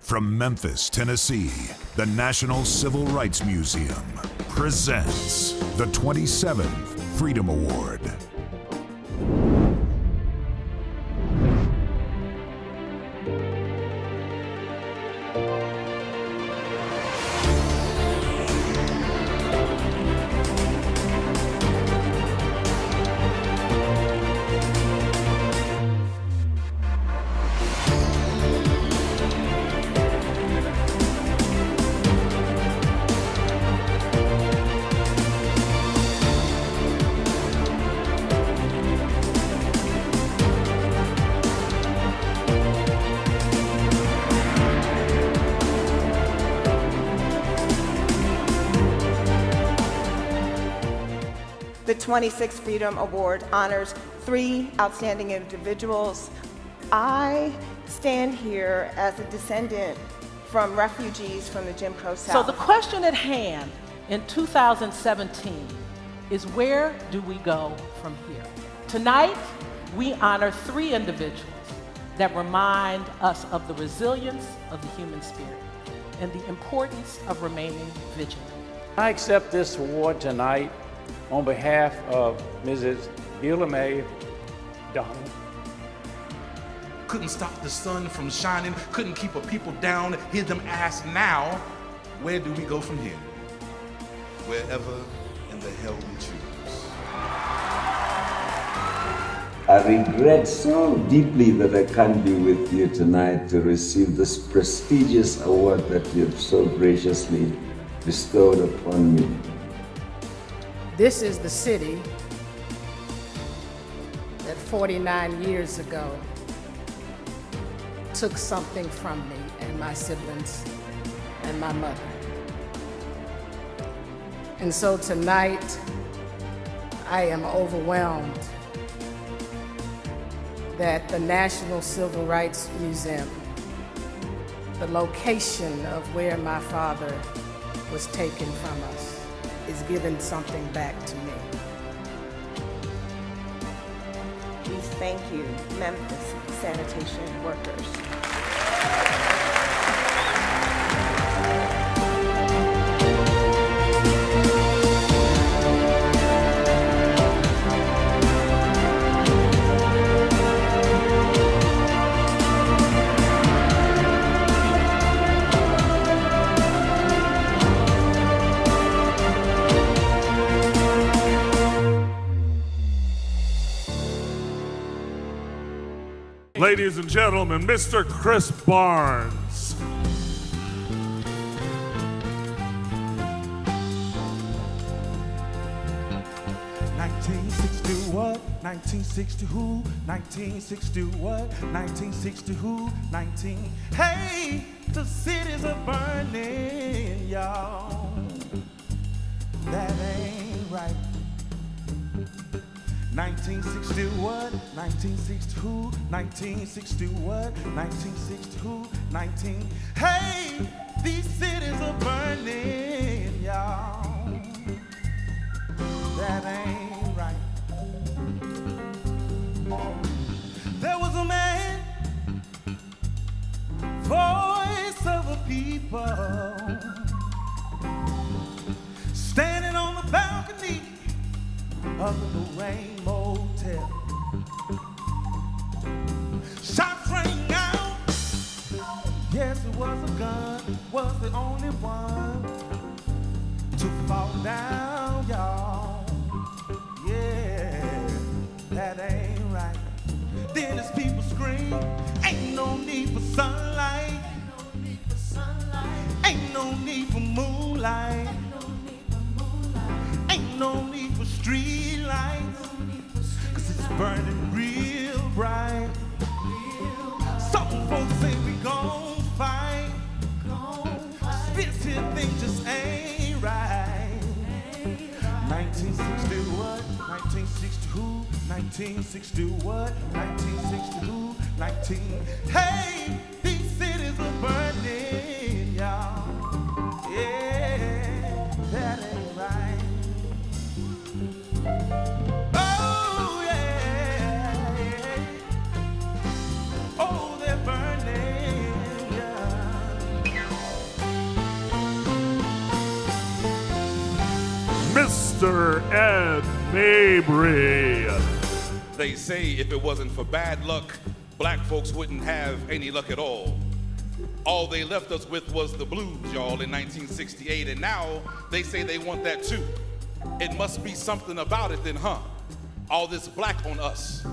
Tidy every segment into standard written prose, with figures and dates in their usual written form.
From Memphis, Tennessee, the National Civil Rights Museum presents the 27th Freedom Award. The 26th Freedom Award honors 3 outstanding individuals. I stand here as a descendant from refugees from the Jim Crow South. So the question at hand in 2017 is, where do we go from here? Tonight, we honor 3 individuals that remind us of the resilience of the human spirit and the importance of remaining vigilant. I accept this award tonight on behalf of Mrs. Beulah May Donald. Couldn't stop the sun from shining, couldn't keep a people down, hear them ask now, where do we go from here? Wherever in the hell we choose. I regret so deeply that I can't be with you tonight to receive this prestigious award that you have so graciously bestowed upon me. This is the city that 49 years ago took something from me and my siblings and my mother. And so tonight, I am overwhelmed that the National Civil Rights Museum, the location of where my father was taken from us, is giving something back to me. We thank you, Memphis sanitation workers. Ladies and gentlemen, Mr. Chris Barnes. What? 1960 who? 1960 what? 1960 who? 19. Hey, the cities are burning, y'all. That ain't right. 1960 what? 1960 who? 1960 what? 1960 who? 19. Hey, these cities are burning, y'all. That ain't right. There was a man, voice of the people, standing on the balcony of the Lorraine Motel. Shots rang out. Yes, it was a gun, was the only one to fall down, y'all. Yeah, that ain't right. Then as people scream, ain't no need for sunlight, ain't no need for moonlight, ain't no need for street lights, cause it's burning real bright. Some folks say we gon' fight, this here thing just ain't right. 1960 what? 1960 who? 1960 what? 1960 who? 19. Hey, these cities are burning, y'all. Yeah, that ain't right. Oh, yeah. Oh, they're burning, yeah. Mr. Ed Mabry. They say if it wasn't for bad luck, black folks wouldn't have any luck at all. All they left us with was the blues, y'all, in 1968, and now they say they want that too. It must be something about it then, huh? All this black on us,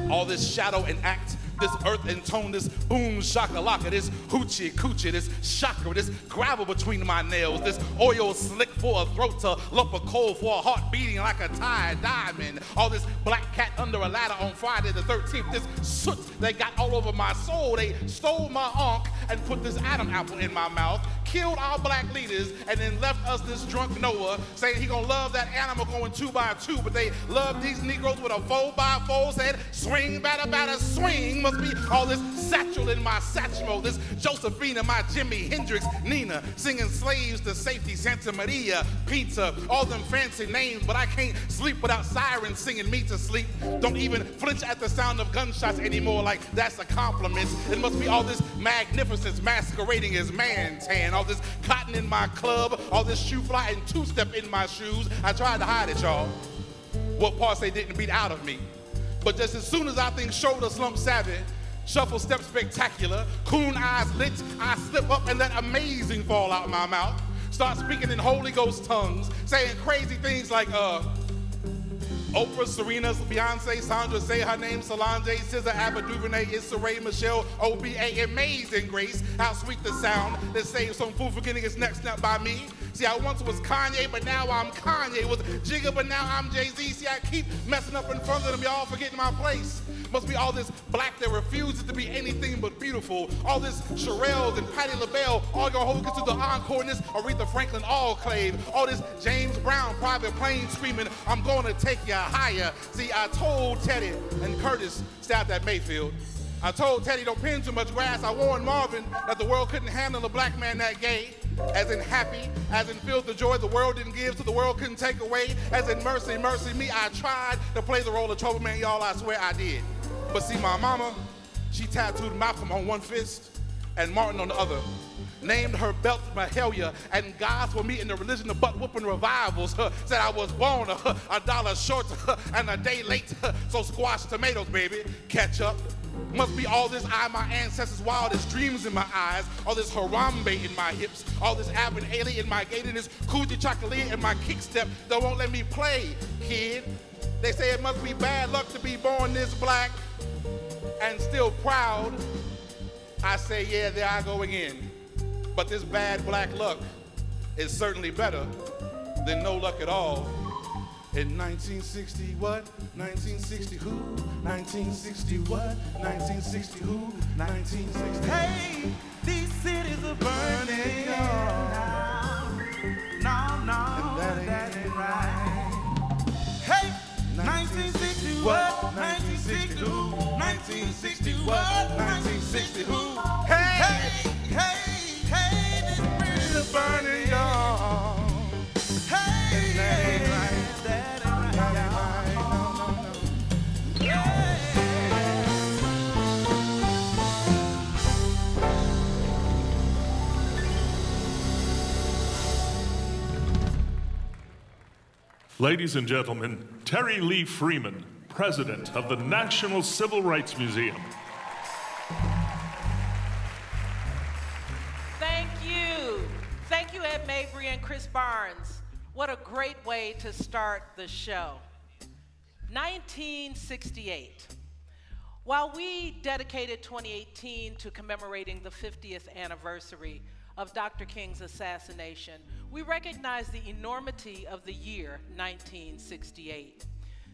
all this shadow and act, this earth and tone, this boom shakalaka, this hoochie coochie, this chakra, this gravel between my nails, this oil slick for a throat, a lump of coal for a heart beating like a tired diamond. All this black cat under a ladder on Friday the 13th, this soot they got all over my soul. They stole my ankh and put this Adam apple in my mouth, killed our black leaders, and then left us this drunk Noah saying he gonna love that animal going 2 by 2, but they love these Negroes with a 4 by 4, said swing, batter, batter, swing. Must be all this satchel in my Satchmo, this Josephina, my Jimi Hendrix, Nina, singing slaves to safety, Santa Maria, Pizza, all them fancy names, but I can't sleep without sirens singing me to sleep. Don't even flinch at the sound of gunshots anymore, like that's a compliment. It must be all this magnificence masquerading as man tan, all this cotton in my club, all this shoe fly and two-step in my shoes. I tried to hide it, y'all, what parts they didn't beat out of me. But just as soon as I think shoulder slump savvy, shuffle step spectacular, coon eyes lit, I slip up and let amazing fall out my mouth. Start speaking in Holy Ghost tongues, saying crazy things like, Oprah, Serena, Beyonce, Sandra, say her name, Solange, SZA, Ava DuVernay, Issa Rae, Michelle, OBA, Amazing Grace. How sweet the sound that saves some fool for getting his neck snapped by me. See, I once was Kanye, but now I'm Kanye. Was Jigga, but now I'm Jay-Z. See, I keep messing up in front of them, y'all forgetting my place. Must be all this black that refuses to be anything but beautiful. All this Sherelles and Patti LaBelle, all your hoes get to the encore in this Aretha Franklin all-clave. All this James Brown private plane screaming, I'm gonna take you higher. See, I told Teddy and Curtis, stabbed at Mayfield. I told Teddy don't pin too much grass. I warned Marvin that the world couldn't handle a black man that gay. As in happy, as in feel the joy the world didn't give, so the world couldn't take away. As in mercy, mercy me, I tried to play the role of trouble man, y'all, I swear I did. But see, my mama, she tattooed Malcolm on one fist and Martin on the other. Named her belt Mahalia and God for me in the religion of butt-whooping revivals. Said I was born a dollar short and a day late. So squash tomatoes, baby, catch up. Must be all this my ancestors' wildest dreams in my eyes, all this Harambe in my hips, all this Abin Ali in my gait, and this Coochie Chocolate in my kick step that won't let me play, kid. They say it must be bad luck to be born this black and still proud. I say, yeah, there I go again. But this bad black luck is certainly better than no luck at all. In 1960 what? 1960 who? 1960 what? 1960 who? 1960. Hey, these cities are burning down. No, that ain't right. Hey, 1960 what? 1960 who? 1960 what? 1960 who? Hey, this bridge is burning, y'all. Hey, that ain't right. Ladies and gentlemen, Terry Lee Freeman, President of the National Civil Rights Museum. Thank you. Thank you, Ed Mabry and Chris Barnes. What a great way to start the show. 1968. While we dedicated 2018 to commemorating the 50th anniversary of Dr. King's assassination, we recognize the enormity of the year 1968.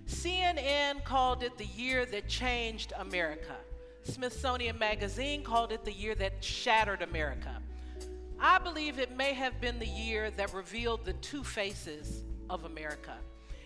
CNN called it the year that changed America. Smithsonian Magazine called it the year that shattered America. I believe it may have been the year that revealed the two faces of America.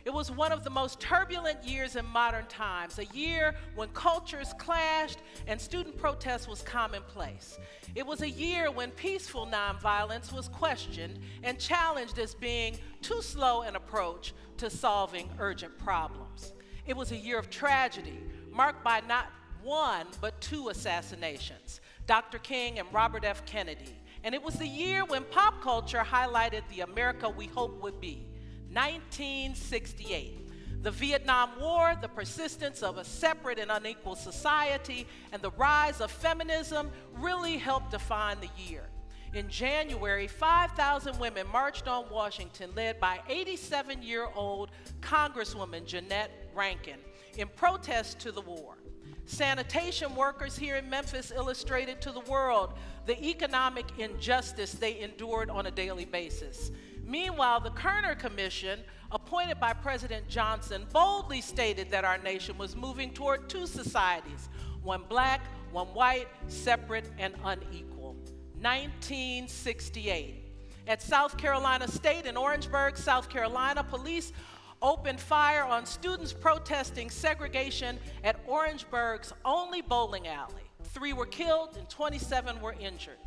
It was one of the most turbulent years in modern times, a year when cultures clashed and student protest was commonplace. It was a year when peaceful nonviolence was questioned and challenged as being too slow an approach to solving urgent problems. It was a year of tragedy, marked by not one, but two assassinations, Dr. King and Robert F. Kennedy. And it was the year when pop culture highlighted the America we hoped would be. 1968. The Vietnam War, the persistence of a separate and unequal society, and the rise of feminism really helped define the year. In January, 5,000 women marched on Washington, led by 87-year-old Congresswoman Jeannette Rankin, in protest to the war. Sanitation workers here in Memphis illustrated to the world the economic injustice they endured on a daily basis. Meanwhile, the Kerner Commission, appointed by President Johnson, boldly stated that our nation was moving toward two societies, one black, one white, separate and unequal. 1968. At South Carolina State in Orangeburg, South Carolina, police opened fire on students protesting segregation at Orangeburg's only bowling alley. 3 were killed and 27 were injured.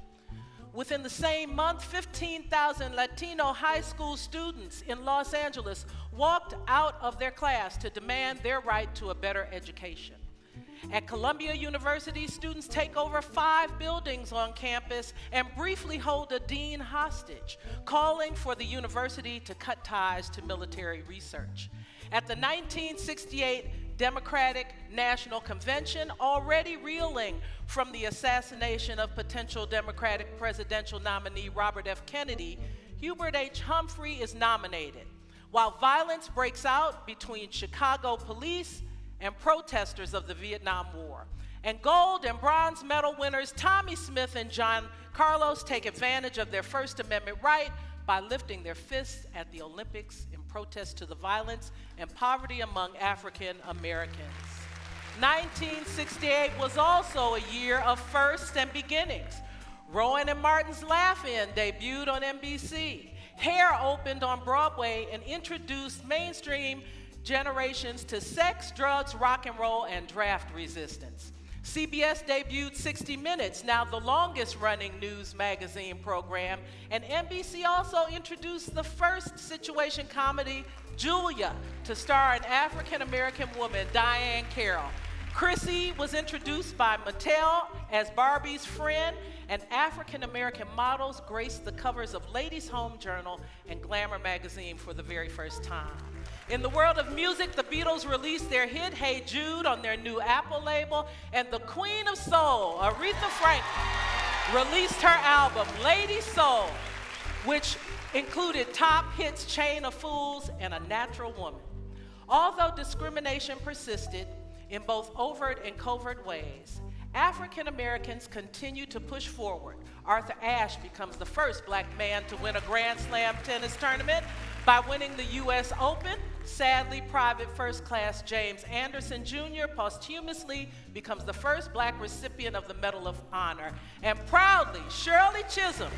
Within the same month, 15,000 Latino high school students in Los Angeles walked out of their class to demand their right to a better education. At Columbia University, students take over 5 buildings on campus and briefly hold a dean hostage, calling for the university to cut ties to military research. At the 1968 Democratic National Convention, already reeling from the assassination of potential Democratic presidential nominee Robert F. Kennedy, Hubert H. Humphrey is nominated, while violence breaks out between Chicago police and protesters of the Vietnam War. And gold and bronze medal winners Tommy Smith and John Carlos take advantage of their First Amendment right by lifting their fists at the Olympics in protest to the violence and poverty among African Americans. 1968 was also a year of firsts and beginnings. Rowan and Martin's Laugh-In debuted on NBC. Hair opened on Broadway and introduced mainstream generations to sex, drugs, rock and roll, and draft resistance. CBS debuted 60 Minutes, now the longest running news magazine program, and NBC also introduced the first situation comedy, Julia, to star an African-American woman, Diane Carroll. Chrissy was introduced by Mattel as Barbie's friend, and African-American models graced the covers of Ladies' Home Journal and Glamour magazine for the very first time. In the world of music, the Beatles released their hit, Hey Jude, on their new Apple label, and the Queen of Soul, Aretha Franklin, released her album, Lady Soul, which included top hits Chain of Fools and A Natural Woman. Although discrimination persisted in both overt and covert ways, African Americans continue to push forward. Arthur Ashe becomes the first black man to win a Grand Slam tennis tournament by winning the US Open. Sadly, Private First Class James Anderson Jr. posthumously becomes the first black recipient of the Medal of Honor. And proudly, Shirley Chisholm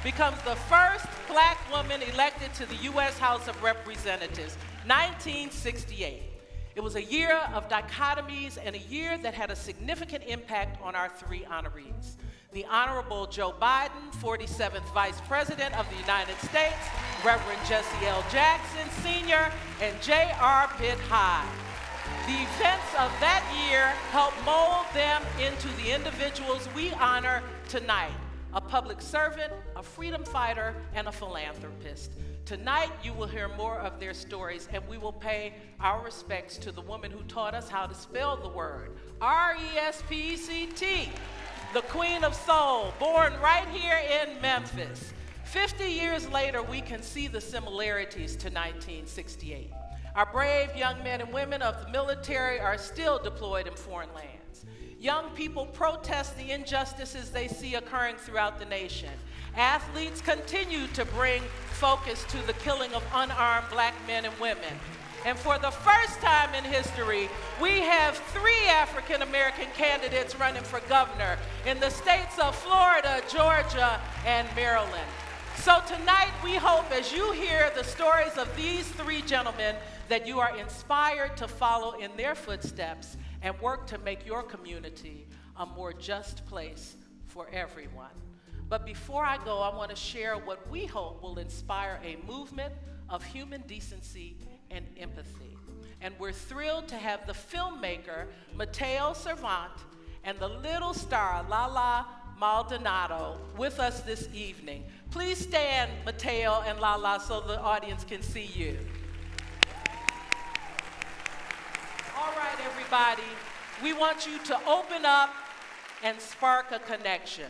becomes the first black woman elected to the US House of Representatives, 1968. It was a year of dichotomies and a year that had a significant impact on our 3 honorees. The Honorable Joe Biden, 47th Vice President of the United States, Reverend Jesse L. Jackson Sr., and J.R. Pitt Hyde. The events of that year helped mold them into the individuals we honor tonight: a public servant, a freedom fighter, and a philanthropist. Tonight, you will hear more of their stories, and we will pay our respects to the woman who taught us how to spell the word, R-E-S-P-E-C-T, the Queen of Soul, born right here in Memphis. 50 years later, we can see the similarities to 1968. Our brave young men and women of the military are still deployed in foreign lands. Young people protest the injustices they see occurring throughout the nation. Athletes continue to bring focus to the killing of unarmed black men and women. And for the first time in history, we have 3 African American candidates running for governor in the states of Florida, Georgia, and Maryland. So tonight, we hope as you hear the stories of these 3 gentlemen that you are inspired to follow in their footsteps and work to make your community a more just place for everyone. But before I go, I want to share what we hope will inspire a movement of human decency and empathy. And we're thrilled to have the filmmaker, Mateo Servant, and the little star, Lala Maldonado, with us this evening. Please stand, Mateo and Lala, so the audience can see you. everybody. We want you to open up and spark a connection.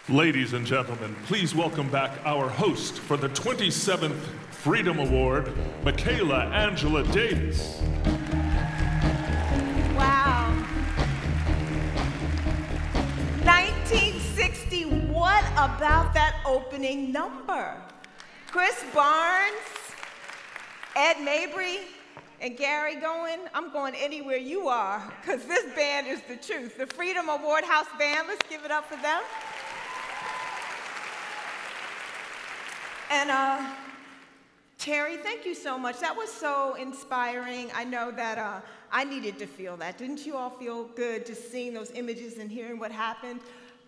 Ladies and gentlemen, please welcome back our host for the 27th Freedom Award, Michaela Angela Davis. Wow. 1960, what about that opening number? Chris Barnes, Ed Mabry, and Gary going. I'm going anywhere you are, because this band is the truth. The Freedom Award House Band, let's give it up for them. And Terry, thank you so much. That was so inspiring. I know that I needed to feel that. Didn't you all feel good just seeing those images and hearing what happened?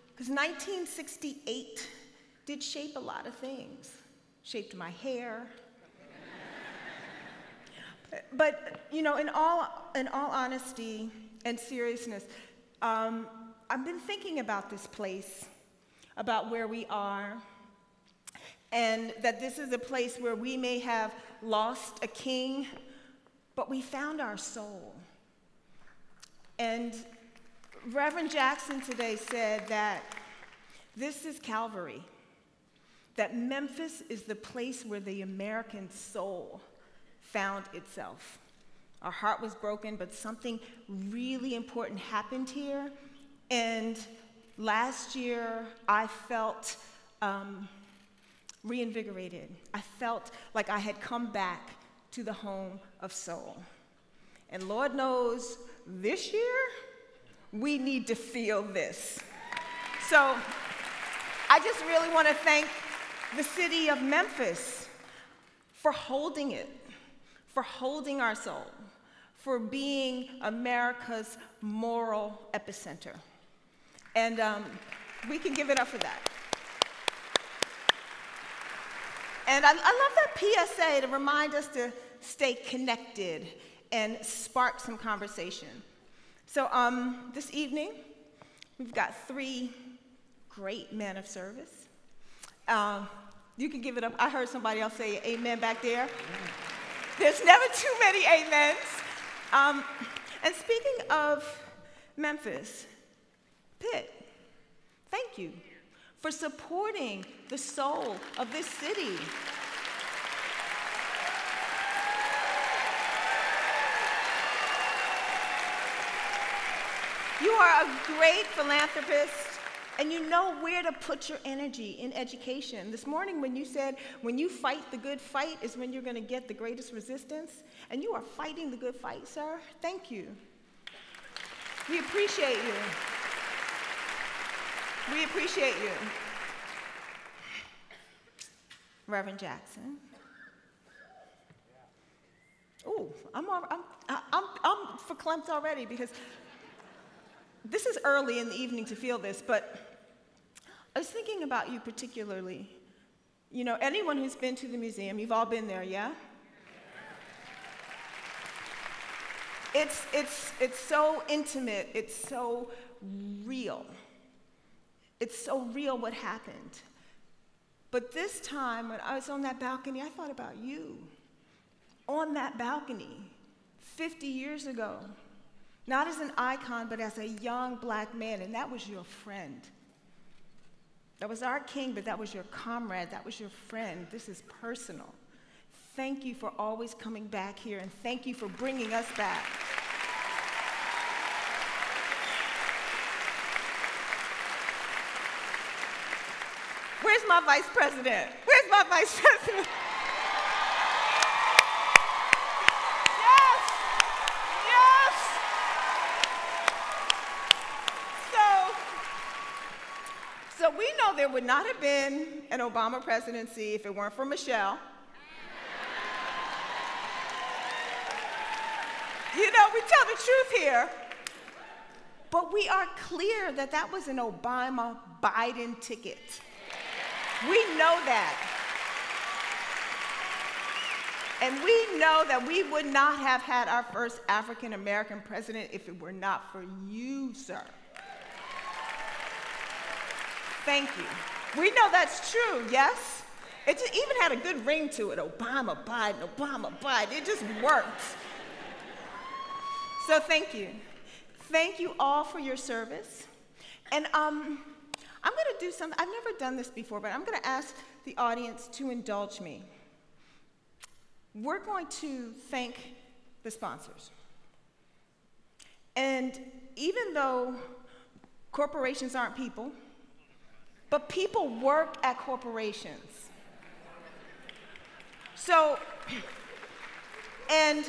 Because 1968 did shape a lot of things. Shaped my hair. But you know, in all honesty and seriousness, I've been thinking about this place, about where we are, and that this is a place where we may have lost a king, but we found our soul. And Reverend Jackson today said that this is Calvary, that Memphis is the place where the American soul found itself. Our heart was broken, but something really important happened here. And last year, I felt reinvigorated. I felt like I had come back to the home of soul. And Lord knows, this year, we need to feel this. So I just really want to thank the city of Memphis for holding it, for holding our soul, for being America's moral epicenter. And we can give it up for that. And I love that PSA to remind us to stay connected and spark some conversation. So this evening, we've got 3 great men of service. You can give it up. I heard somebody else say amen back there. There's never too many amens. And speaking of Memphis, Pitt, thank you for supporting the soul of this city. You are a great philanthropist, and you know where to put your energy in education. This morning when you said, when you fight the good fight is when you're gonna get the greatest resistance, and you are fighting the good fight, sir. Thank you. We appreciate you. We appreciate you. Reverend Jackson. Ooh, I'm verklempt already because this is early in the evening to feel this, but I was thinking about you particularly. You know, anyone who's been to the museum, you've all been there, yeah? It's so intimate, it's so real. It's so real what happened. But this time, when I was on that balcony, I thought about you. On that balcony, 50 years ago. Not as an icon, but as a young black man, and that was your friend. That was our king, but that was your comrade, that was your friend. This is personal. Thank you for always coming back here, and thank you for bringing us back. Where's my vice president? Where's my vice president? Yes! Yes! So we know there would not have been an Obama presidency if it weren't for Michelle. You know, we tell the truth here. But we are clear that that was an Obama-Biden ticket. We know that. And we know that we would not have had our first African-American president if it were not for you, sir. Thank you. We know that's true, yes? It just even had a good ring to it. Obama, Biden, Obama, Biden. It just worked. So thank you. Thank you all for your service. And I'm going to do something. I've never done this before, but I'm going to ask the audience to indulge me. We're going to thank the sponsors. And even though corporations aren't people, but people work at corporations. So, and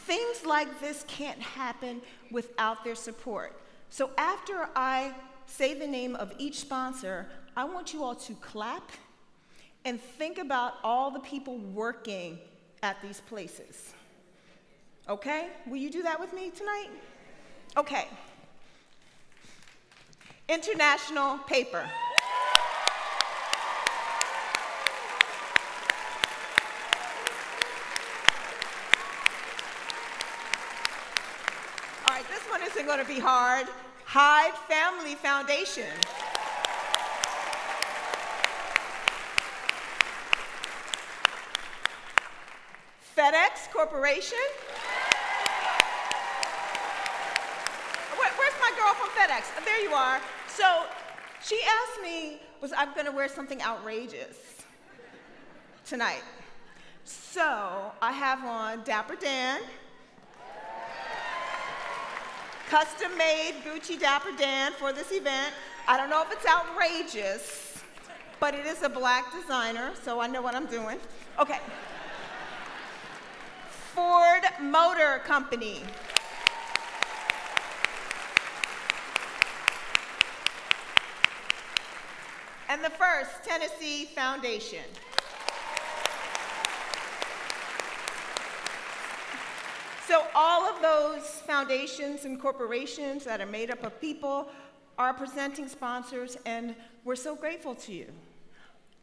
things like this can't happen without their support. So after I say the name of each sponsor, I want you all to clap and think about all the people working at these places. Okay? Will you do that with me tonight? Okay. International Paper. All right, this one isn't going to be hard. Hyde Family Foundation. FedEx Corporation. Where's my girl from FedEx? There you are. So she asked me, was I going to wear something outrageous tonight? So I have on Dapper Dan. Custom-made Gucci Dapper Dan for this event. I don't know if it's outrageous, but it is a black designer, so I know what I'm doing. Okay. Ford Motor Company. And the First Tennessee Foundation. So all of those foundations and corporations that are made up of people are presenting sponsors, and we're so grateful to you.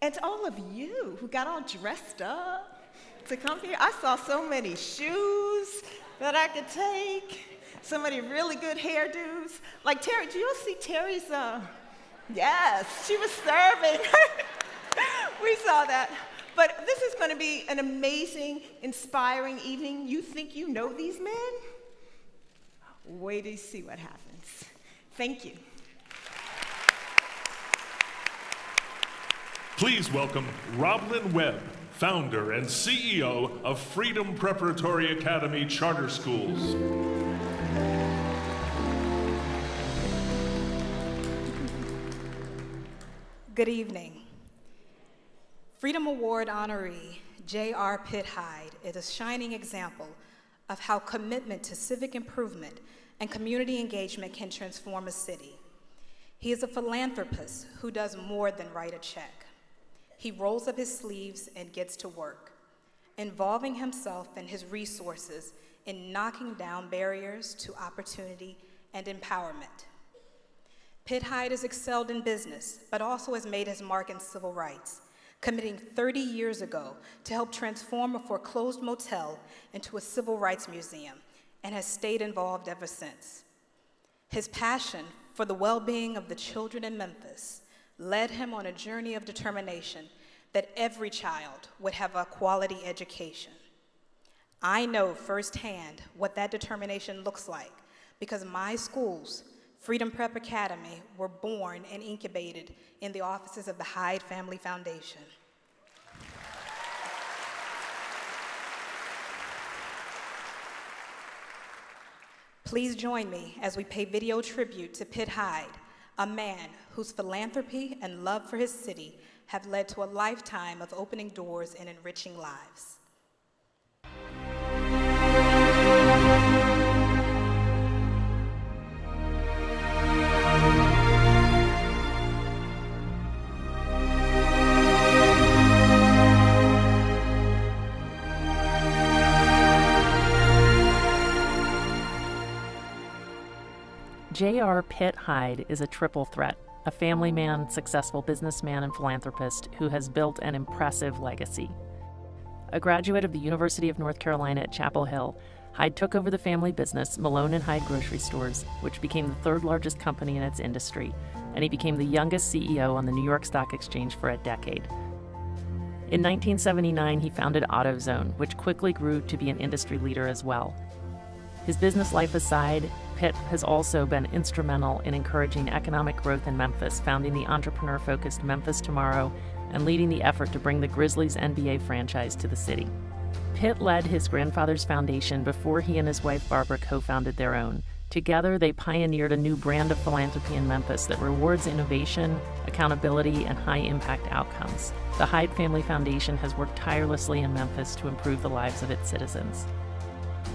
And to all of you who got all dressed up to come here. I saw so many shoes that I could take, so many really good hairdos. Like Terry, do you all see Terry's, yes, she was serving. We saw that. But this is going to be an amazing, inspiring evening. You think you know these men? Wait till you see what happens. Thank you. Please welcome Roland Webb, founder and CEO of Freedom Preparatory Academy Charter Schools. Good evening. Freedom Award honoree J.R. Pitt Hyde is a shining example of how commitment to civic improvement and community engagement can transform a city. He is a philanthropist who does more than write a check. He rolls up his sleeves and gets to work, involving himself and his resources in knocking down barriers to opportunity and empowerment. Pitt Hyde has excelled in business, but also has made his mark in civil rights, committing 30 years ago to help transform a foreclosed motel into a civil rights museum, and has stayed involved ever since. His passion for the well-being of the children in Memphis led him on a journey of determination that every child would have a quality education. I know firsthand what that determination looks like because my schools, Freedom Prep Academy, were born and incubated in the offices of the Hyde Family Foundation. Please join me as we pay video tribute to Pitt Hyde, a man whose philanthropy and love for his city have led to a lifetime of opening doors and enriching lives. J.R. Pitt Hyde is a triple threat, a family man, successful businessman, and philanthropist who has built an impressive legacy. A graduate of the University of North Carolina at Chapel Hill, Hyde took over the family business, Malone and Hyde Grocery Stores, which became the third largest company in its industry, and he became the youngest CEO on the New York Stock Exchange for a decade. In 1979, he founded AutoZone, which quickly grew to be an industry leader as well. His business life aside, Pitt has also been instrumental in encouraging economic growth in Memphis, founding the entrepreneur-focused Memphis Tomorrow, and leading the effort to bring the Grizzlies NBA franchise to the city. Pitt led his grandfather's foundation before he and his wife Barbara co-founded their own. Together, they pioneered a new brand of philanthropy in Memphis that rewards innovation, accountability, and high-impact outcomes. The Hyde Family Foundation has worked tirelessly in Memphis to improve the lives of its citizens.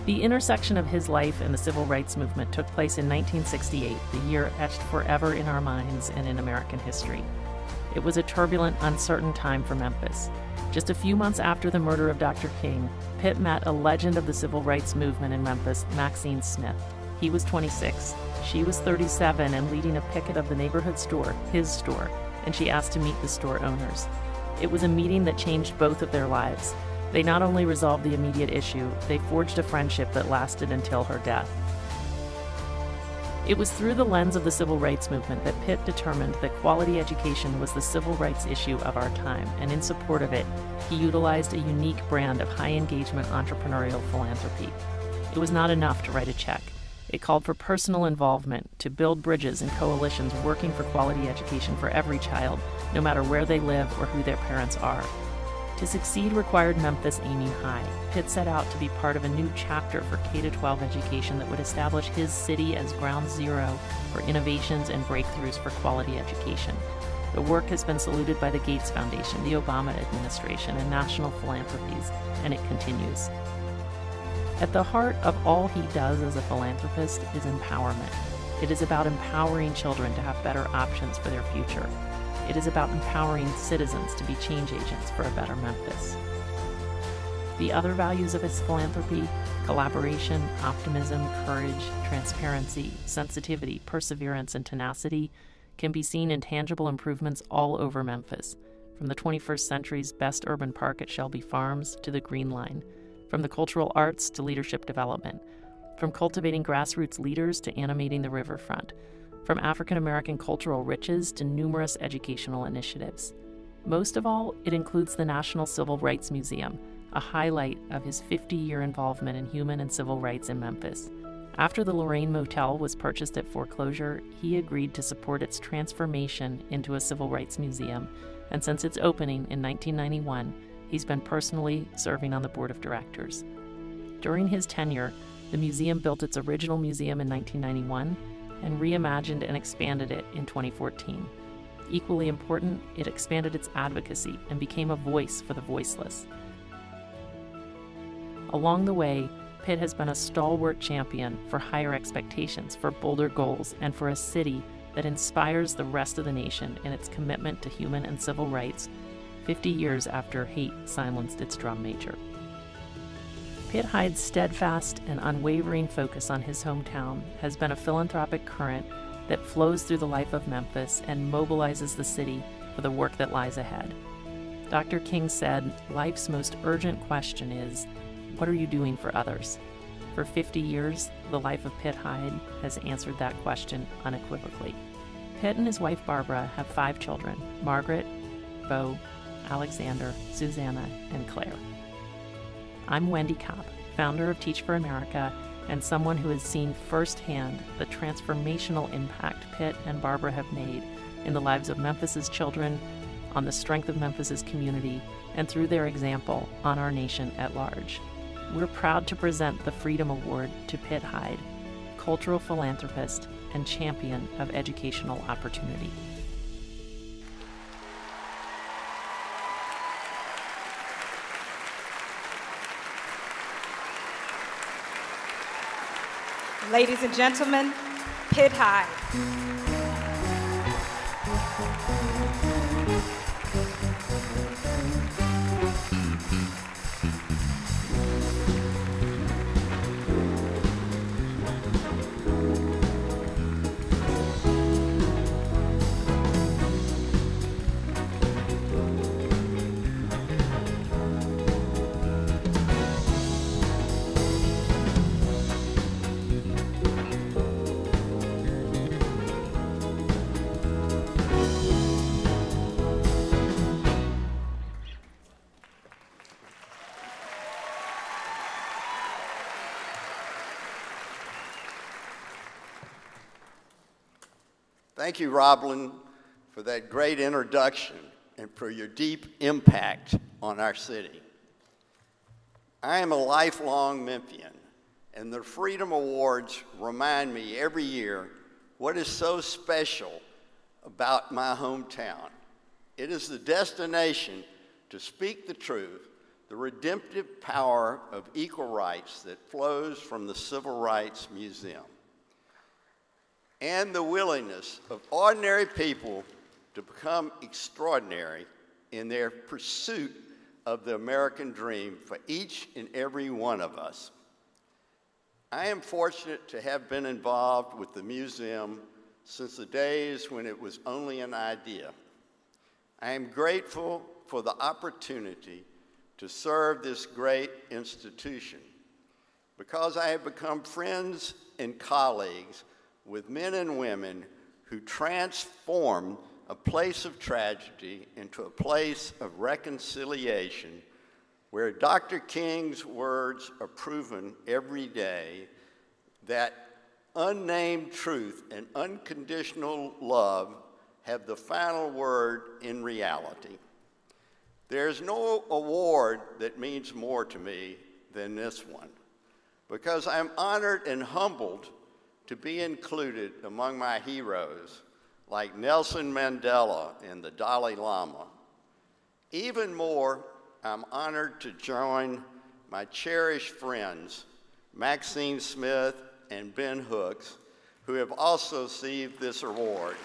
The intersection of his life and the civil rights movement took place in 1968, the year etched forever in our minds and in American history. It was a turbulent, uncertain time for Memphis. Just a few months after the murder of Dr. King, Pitt met a legend of the civil rights movement in Memphis, Maxine Smith. He was 26, she was 37 and leading a picket of the neighborhood store, his store, and she asked to meet the store owners. It was a meeting that changed both of their lives. They not only resolved the immediate issue, they forged a friendship that lasted until her death. It was through the lens of the civil rights movement that Pitt determined that quality education was the civil rights issue of our time, and in support of it, he utilized a unique brand of high-engagement entrepreneurial philanthropy. It was not enough to write a check. It called for personal involvement, to build bridges and coalitions working for quality education for every child, no matter where they live or who their parents are. To succeed required Memphis aiming high. Pitt set out to be part of a new chapter for K-12 education that would establish his city as ground zero for innovations and breakthroughs for quality education. The work has been saluted by the Gates Foundation, the Obama administration, and national philanthropies, and it continues. At the heart of all he does as a philanthropist is empowerment. It is about empowering children to have better options for their future. It is about empowering citizens to be change agents for a better Memphis. The other values of his philanthropy, collaboration, optimism, courage, transparency, sensitivity, perseverance, and tenacity, can be seen in tangible improvements all over Memphis, from the 21st century's best urban park at Shelby Farms to the Green Line, from the cultural arts to leadership development, from cultivating grassroots leaders to animating the riverfront, from African American cultural riches to numerous educational initiatives. Most of all, it includes the National Civil Rights Museum, a highlight of his 50-year involvement in human and civil rights in Memphis. After the Lorraine Motel was purchased at foreclosure, he agreed to support its transformation into a civil rights museum, and since its opening in 1991, he's been personally serving on the board of directors. During his tenure, the museum built its original museum in 1991 and reimagined and expanded it in 2014. Equally important, it expanded its advocacy and became a voice for the voiceless. Along the way, Pitt has been a stalwart champion for higher expectations, for bolder goals, and for a city that inspires the rest of the nation in its commitment to human and civil rights 50 years after hate silenced its drum major. Pitt Hyde's steadfast and unwavering focus on his hometown has been a philanthropic current that flows through the life of Memphis and mobilizes the city for the work that lies ahead. Dr. King said, "Life's most urgent question is, what are you doing for others?" For 50 years, the life of Pitt Hyde has answered that question unequivocally. Pitt and his wife Barbara have 5 children: Margaret, Beau, Alexander, Susanna, and Claire. I'm Wendy Kopp, founder of Teach for America, and someone who has seen firsthand the transformational impact Pitt and Barbara have made in the lives of Memphis's children, on the strength of Memphis's community, and through their example on our nation at large. We're proud to present the Freedom Award to Pitt Hyde, cultural philanthropist and champion of educational opportunity. Ladies and gentlemen, Pitt Hyde. Thank you, Roland, for that great introduction and for your deep impact on our city. I am a lifelong Memphian, and the Freedom Awards remind me every year what is so special about my hometown. It is the destination to speak the truth, the redemptive power of equal rights that flows from the Civil Rights Museum, and the willingness of ordinary people to become extraordinary in their pursuit of the American dream for each and every one of us. I am fortunate to have been involved with the museum since the days when it was only an idea. I am grateful for the opportunity to serve this great institution because I have become friends and colleagues with men and women who transform a place of tragedy into a place of reconciliation, where Dr. King's words are proven every day that unnamed truth and unconditional love have the final word in reality. There's no award that means more to me than this one, because I'm honored and humbled to be included among my heroes like Nelson Mandela and the Dalai Lama. Even more, I'm honored to join my cherished friends, Maxine Smith and Ben Hooks, who have also received this award.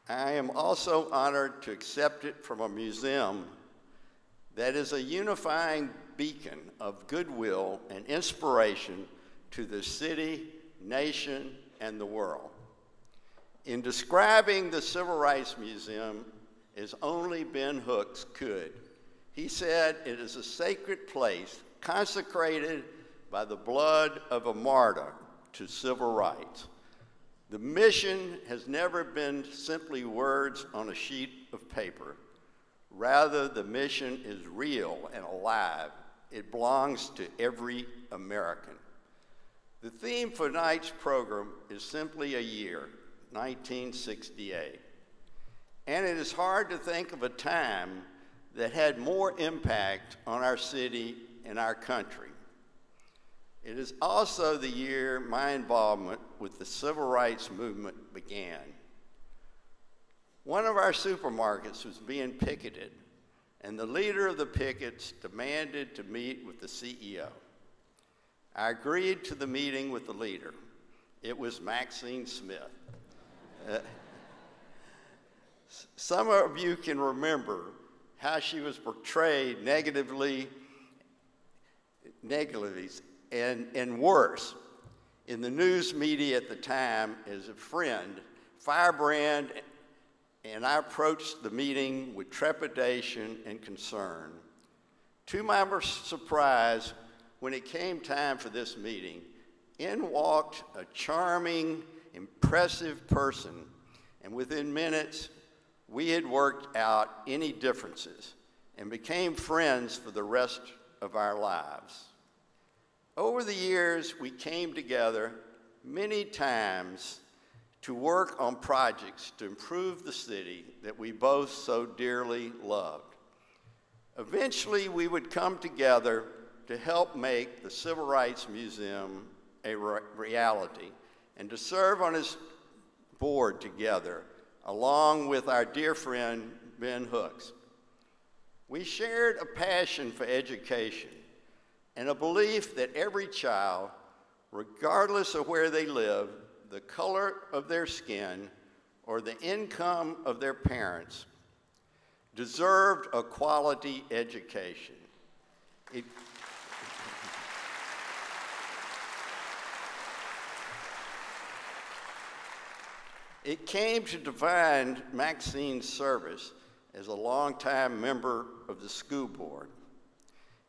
I am also honored to accept it from a museum that is a unifying beacon of goodwill and inspiration to the city, nation, and the world. In describing the Civil Rights Museum as only Ben Hooks could, he said it is a sacred place consecrated by the blood of a martyr to civil rights. The mission has never been simply words on a sheet of paper. Rather, the mission is real and alive. It belongs to every American. The theme for tonight's program is simply a year, 1968. And it is hard to think of a time that had more impact on our city and our country. It is also the year my involvement with the civil rights movement began. One of our supermarkets was being picketed, and the leader of the pickets demanded to meet with the CEO. I agreed to the meeting with the leader. It was Maxine Smith. Some of you can remember how she was portrayed negatively and worse in the news media at the time as a friend, firebrand, and I approached the meeting with trepidation and concern. To my surprise, when it came time for this meeting, in walked a charming, impressive person, and within minutes, we had worked out any differences and became friends for the rest of our lives. Over the years, we came together many times to work on projects to improve the city that we both so dearly loved. Eventually, we would come together to help make the Civil Rights Museum a reality and to serve on its board together, along with our dear friend, Ben Hooks. We shared a passion for education and a belief that every child, regardless of where they live, the color of their skin, or the income of their parents, deserved a quality education. It came to define Maxine's service as a longtime member of the school board,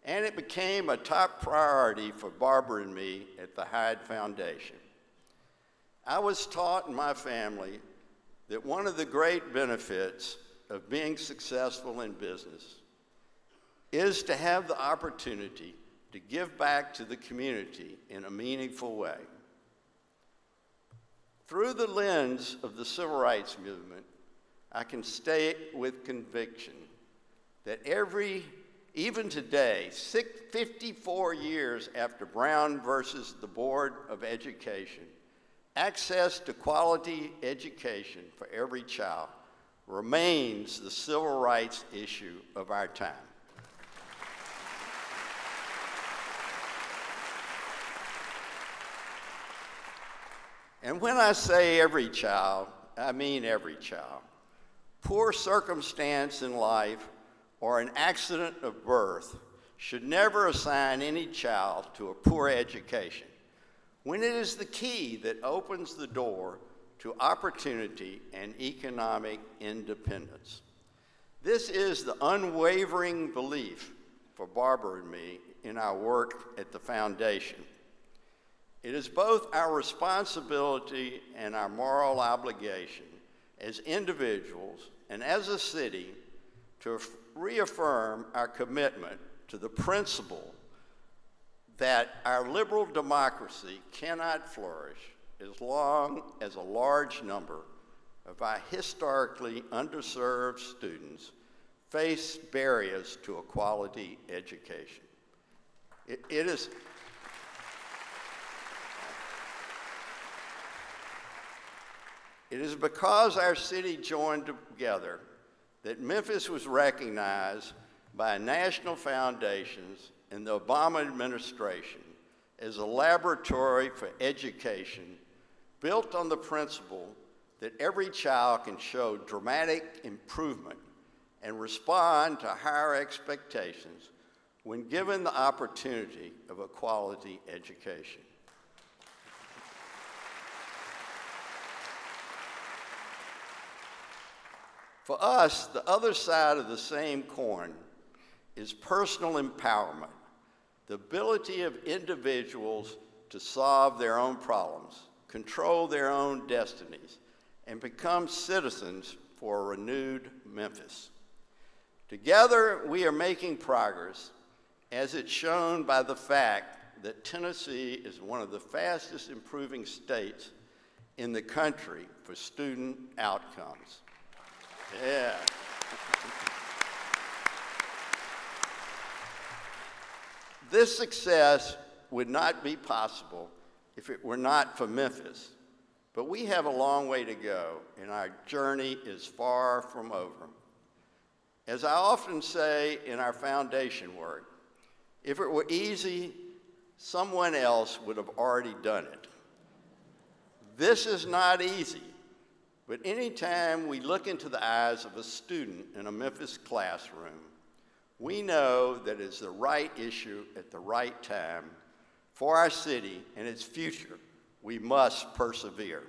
and it became a top priority for Barbara and me at the Hyde Foundation. I was taught in my family that one of the great benefits of being successful in business is to have the opportunity to give back to the community in a meaningful way. Through the lens of the Civil Rights Movement, I can state with conviction that even today, 54 years after Brown versus the Board of Education, access to quality education for every child remains the civil rights issue of our time. And when I say every child, I mean every child. Poor circumstance in life or an accident of birth should never assign any child to a poor education, when it is the key that opens the door to opportunity and economic independence. This is the unwavering belief for Barbara and me in our work at the foundation. It is both our responsibility and our moral obligation as individuals and as a city to reaffirm our commitment to the principle that our liberal democracy cannot flourish as long as a large number of our historically underserved students face barriers to a quality education. It is because our city joined together that Memphis was recognized by national foundations and the Obama administration as a laboratory for education built on the principle that every child can show dramatic improvement and respond to higher expectations when given the opportunity of a quality education. For us, the other side of the same coin is personal empowerment, the ability of individuals to solve their own problems, control their own destinies, and become citizens for a renewed Memphis. Together, we are making progress, as it's shown by the fact that Tennessee is one of the fastest improving states in the country for student outcomes. Yeah. This success would not be possible if it were not for Memphis, but we have a long way to go, and our journey is far from over. As I often say in our foundation work, if it were easy, someone else would have already done it. This is not easy, but anytime we look into the eyes of a student in a Memphis classroom, we know that it's the right issue at the right time for our city and its future. We must persevere.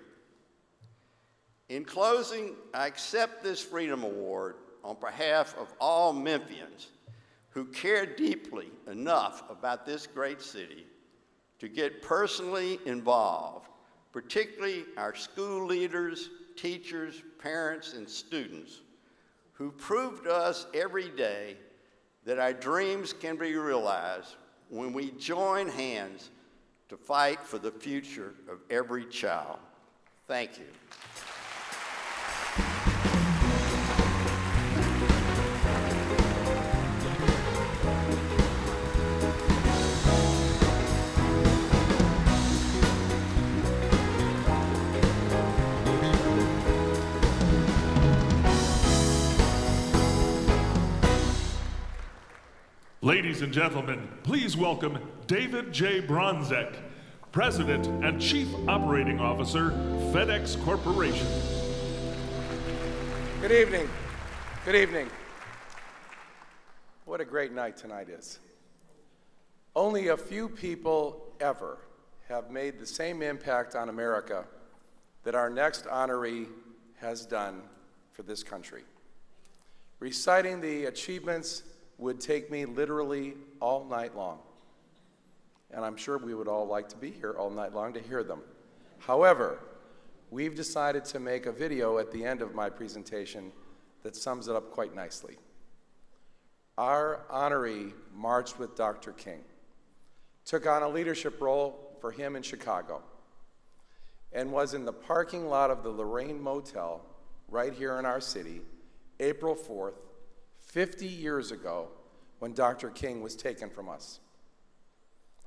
In closing, I accept this Freedom Award on behalf of all Memphians who care deeply enough about this great city to get personally involved, particularly our school leaders, teachers, parents, and students who prove to us every day that our dreams can be realized when we join hands to fight for the future of every child. Thank you. Ladies and gentlemen, please welcome David J. Bronzek, President and Chief Operating Officer, FedEx Corporation. Good evening. Good evening. What a great night tonight is. Only a few people ever have made the same impact on America that our next honoree has done for this country. Reciting the achievements would take me literally all night long. And I'm sure we would all like to be here all night long to hear them. However, we've decided to make a video at the end of my presentation that sums it up quite nicely. Our honoree marched with Dr. King, took on a leadership role for him in Chicago, and was in the parking lot of the Lorraine Motel right here in our city, April 4th, 50 years ago, when Dr. King was taken from us.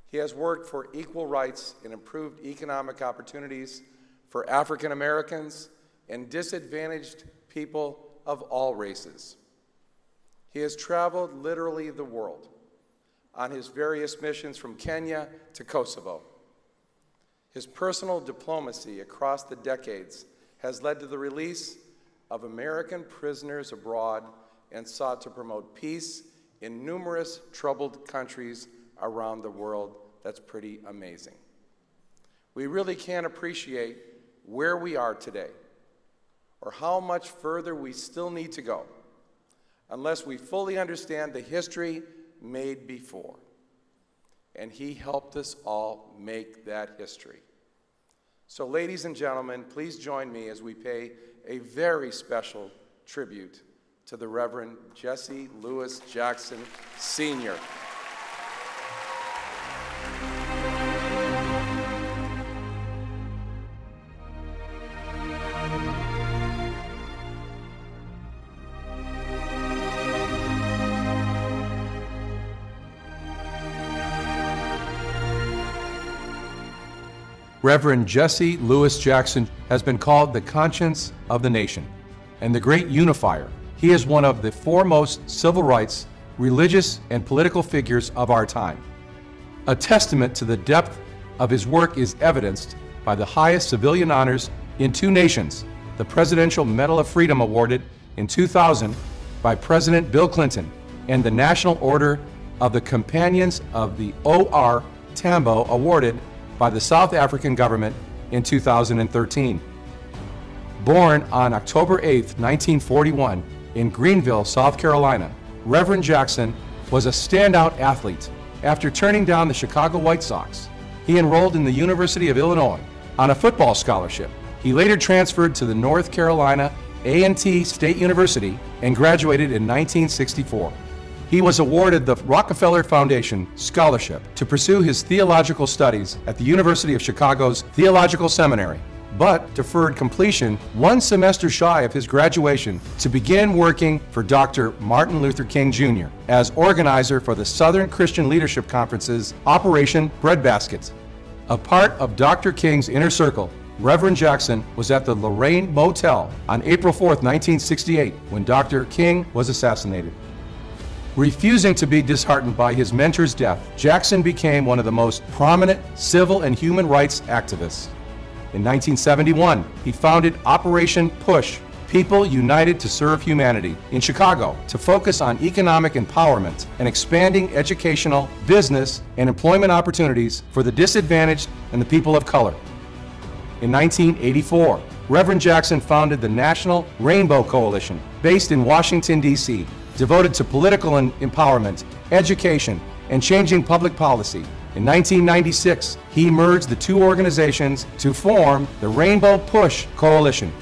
He has worked for equal rights and improved economic opportunities for African Americans and disadvantaged people of all races. He has traveled literally the world on his various missions from Kenya to Kosovo. His personal diplomacy across the decades has led to the release of American prisoners abroad and sought to promote peace in numerous troubled countries around the world. That's pretty amazing. We really can't appreciate where we are today or how much further we still need to go unless we fully understand the history made before. And he helped us all make that history. So ladies and gentlemen, please join me as we pay a very special tribute to the Reverend Jesse Lewis Jackson, Sr. Reverend Jesse Lewis Jackson has been called the conscience of the nation and the great unifier. He is one of the foremost civil rights, religious, and political figures of our time. A testament to the depth of his work is evidenced by the highest civilian honors in two nations, the Presidential Medal of Freedom awarded in 2000 by President Bill Clinton and the National Order of the Companions of the O.R. Tambo awarded by the South African government in 2013. Born on October 8, 1941, in Greenville, South Carolina, Reverend Jackson was a standout athlete. After turning down the Chicago White Sox, he enrolled in the University of Illinois on a football scholarship. He later transferred to the North Carolina A&T State University and graduated in 1964. He was awarded the Rockefeller Foundation Scholarship to pursue his theological studies at the University of Chicago's Theological Seminary, but deferred completion one semester shy of his graduation to begin working for Dr. Martin Luther King Jr. as organizer for the Southern Christian Leadership Conference's Operation Breadbasket. A part of Dr. King's inner circle, Reverend Jackson was at the Lorraine Motel on April 4, 1968, when Dr. King was assassinated. Refusing to be disheartened by his mentor's death, Jackson became one of the most prominent civil and human rights activists. In 1971, he founded Operation PUSH, People United to Serve Humanity, in Chicago to focus on economic empowerment and expanding educational, business, and employment opportunities for the disadvantaged and the people of color. In 1984, Reverend Jackson founded the National Rainbow Coalition, based in Washington, D.C., devoted to political empowerment, education, and changing public policy. In 1996, he merged the two organizations to form the Rainbow Push Coalition.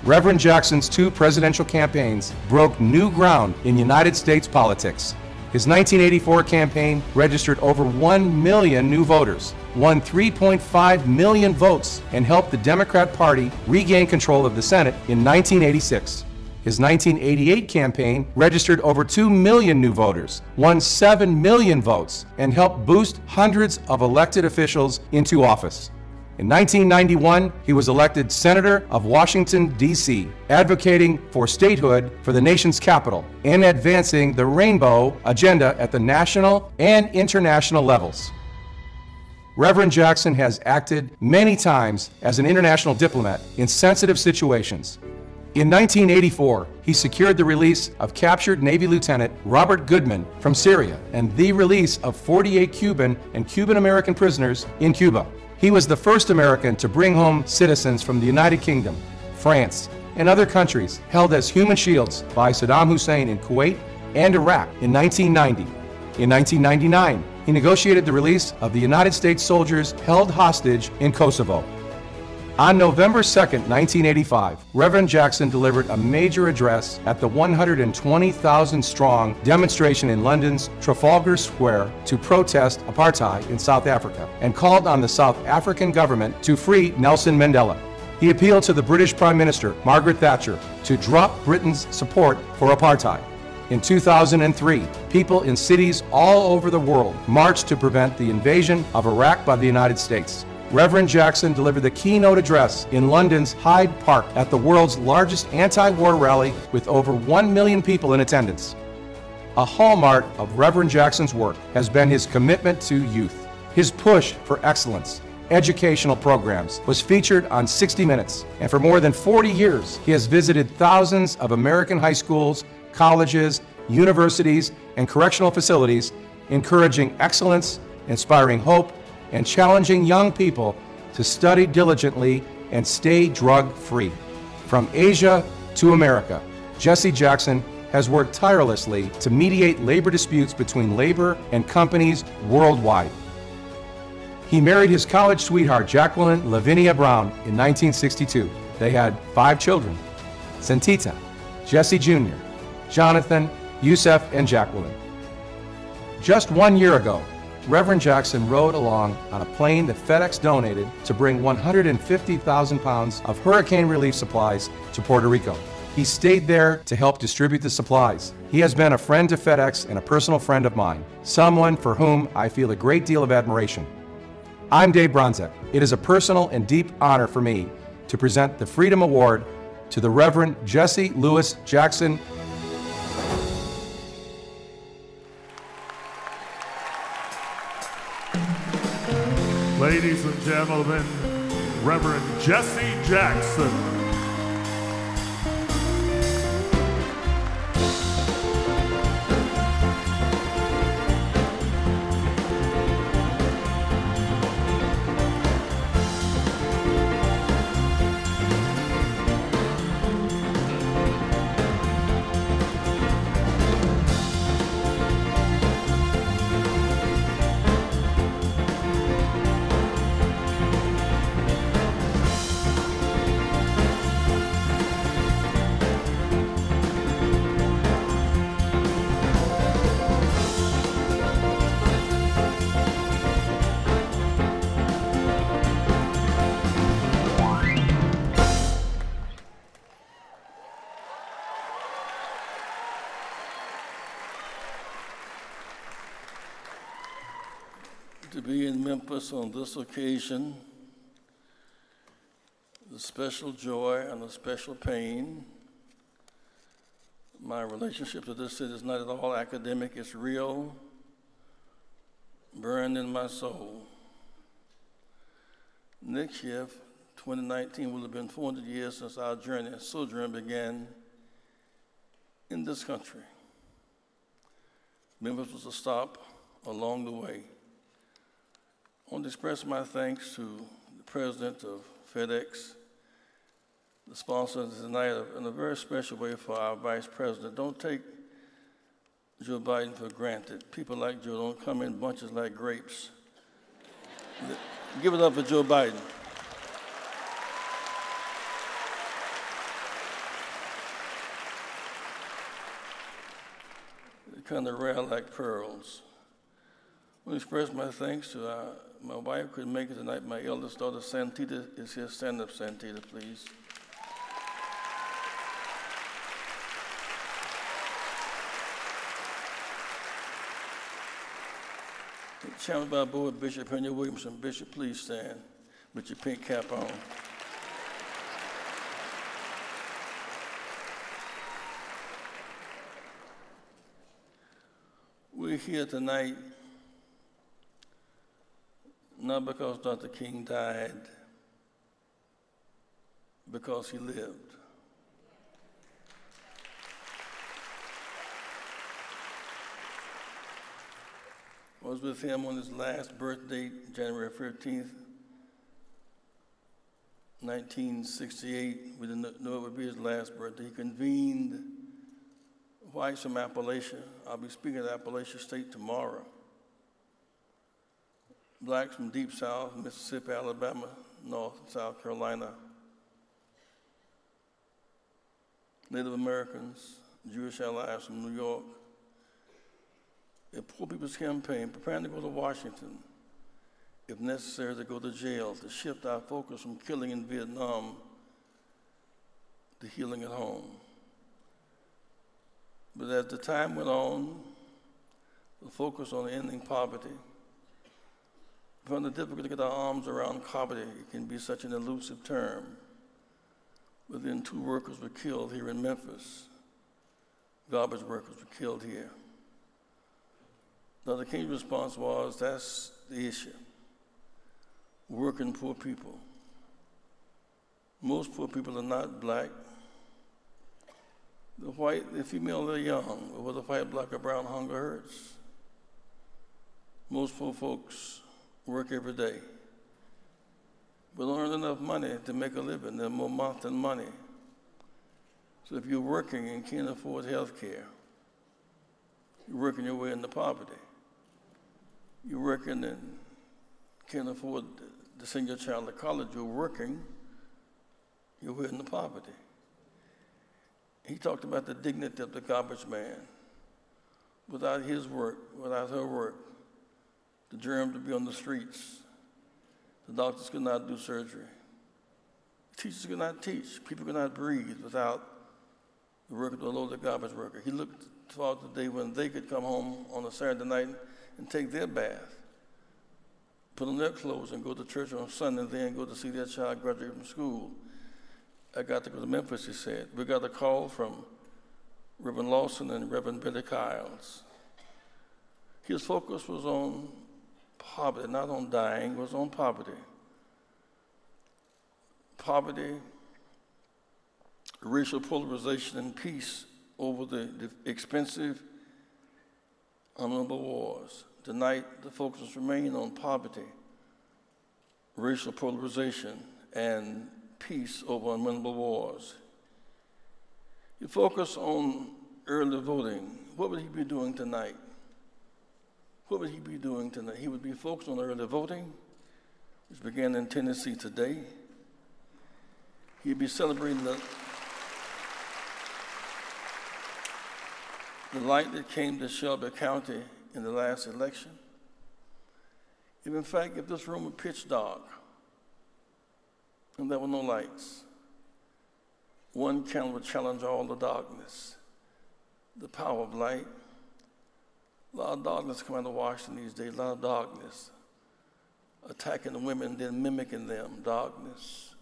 Reverend Jackson's two presidential campaigns broke new ground in United States politics. His 1984 campaign registered over 1 million new voters, won 3.5 million votes, and helped the Democrat Party regain control of the Senate in 1986. His 1988 campaign registered over 2 million new voters, won 7 million votes, and helped boost hundreds of elected officials into office. In 1991, he was elected Senator of Washington, D.C., advocating for statehood for the nation's capital and advancing the Rainbow Agenda at the national and international levels. Reverend Jackson has acted many times as an international diplomat in sensitive situations. In 1984, he secured the release of captured Navy Lieutenant Robert Goodman from Syria and the release of 48 Cuban and Cuban-American prisoners in Cuba. He was the first American to bring home citizens from the United Kingdom, France, and other countries held as human shields by Saddam Hussein in Kuwait and Iraq in 1990. In 1999, he negotiated the release of the United States soldiers held hostage in Kosovo. On November 2, 1985, Reverend Jackson delivered a major address at the 120,000-strong demonstration in London's Trafalgar Square to protest apartheid in South Africa and called on the South African government to free Nelson Mandela. He appealed to the British Prime Minister, Margaret Thatcher, to drop Britain's support for apartheid. In 2003, people in cities all over the world marched to prevent the invasion of Iraq by the United States. Reverend Jackson delivered the keynote address in London's Hyde Park at the world's largest anti-war rally with over 1 million people in attendance. A hallmark of Reverend Jackson's work has been his commitment to youth. His push for excellence, educational programs, was featured on 60 Minutes, and for more than 40 years, he has visited thousands of American high schools, colleges, universities, and correctional facilities, encouraging excellence, inspiring hope, and challenging young people to study diligently and stay drug-free. From Asia to America, Jesse Jackson has worked tirelessly to mediate labor disputes between labor and companies worldwide. He married his college sweetheart, Jacqueline Lavinia Brown, in 1962. They had 5 children: Santita, Jesse Jr., Jonathan, Yusef, and Jacqueline. Just 1 year ago, Reverend Jackson rode along on a plane that FedEx donated to bring 150,000 pounds of hurricane relief supplies to Puerto Rico. He stayed there to help distribute the supplies. He has been a friend to FedEx and a personal friend of mine, someone for whom I feel a great deal of admiration. I'm Dave Bronzek. It is a personal and deep honor for me to present the Freedom Award to the Reverend Jesse Louis Jackson. Ladies and gentlemen, Reverend Jesse Jackson. be in Memphis on this occasion, the special joy and the special pain. My relationship to this city is not at all academic, it's real, burned in my soul. Next year, 2019, will have been 400 years since our journey and sojourn began in this country. Memphis was a stop along the way. I want to express my thanks to the president of FedEx, the sponsor tonight, in a very special way for our vice president. Don't take Joe Biden for granted. People like Joe don't come in bunches like grapes. Give it up for Joe Biden. They're kind of rare like pearls. I want to express my thanks to my wife couldn't make it tonight. My eldest daughter, Santita, is here. Stand up, Santita, please. Challenged by Board Bishop Henry Williamson. Bishop, please stand with your pink cap on. We're here tonight not because Dr. King died, because he lived. I was with him on his last birthday, January 15th, 1968. We didn't know it would be his last birthday. He convened whites from Appalachia. I'll be speaking at Appalachia State tomorrow. Blacks from Deep South, Mississippi, Alabama, North, South Carolina. Native Americans, Jewish allies from New York. A Poor People's Campaign, preparing to go to Washington, if necessary, to go to jail, to shift our focus from killing in Vietnam to healing at home. But as the time went on, the focus on ending poverty. We found it difficult to get our arms around poverty. It can be such an elusive term. Within 2 workers were killed here in Memphis. Garbage workers were killed here. Dr. King's response was, that's the issue. Working poor people. Most poor people are not black. The female, they're young, but whether white, black, or brown, hunger hurts. Most poor folks work every day, but don't earn enough money to make a living. They're more mouth than money. So if you're working and can't afford health care, you're working your way into poverty. You're working and can't afford to send your child to college, you're working, you're way into poverty. He talked about the dignity of the garbage man. Without his work, without her work, the germs would be on the streets. The doctors could not do surgery. Teachers could not teach. People could not breathe without the work of the loaded garbage worker. He looked toward the day when they could come home on a Saturday night and take their bath, put on their clothes and go to church on Sunday and then go to see their child graduate from school. I got to go to Memphis, he said. We got a call from Reverend Lawson and Reverend Billy Kiles. His focus was on poverty, not on dying, it was on poverty. Poverty, racial polarization, and peace over the expensive, unhonorable wars. Tonight, the focus remains on poverty, racial polarization, and peace over unwinnable wars. You focus on early voting. What would he be doing tonight? What would he be doing tonight? He would be focused on early voting, which began in Tennessee today. He'd be celebrating the light that came to Shelby County in the last election. If in fact, if this room were pitch dark and there were no lights, one candle would challenge all the darkness. The power of light. A lot of darkness coming out of Washington these days, a lot of darkness. attacking the women, then mimicking them, darkness,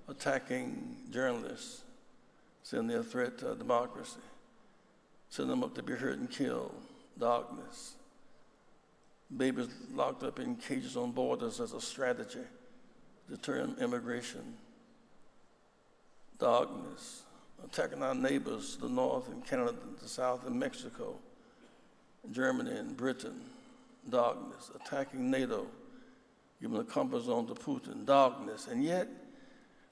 attacking journalists, saying they're a threat to democracy, sending them up to be hurt and killed, darkness. Babies locked up in cages on borders as a strategy to deter immigration, darkness, attacking our neighbors to the north and Canada, the south and Mexico, Germany and Britain, darkness, attacking NATO, giving a comfort zone to Putin, darkness. And yet,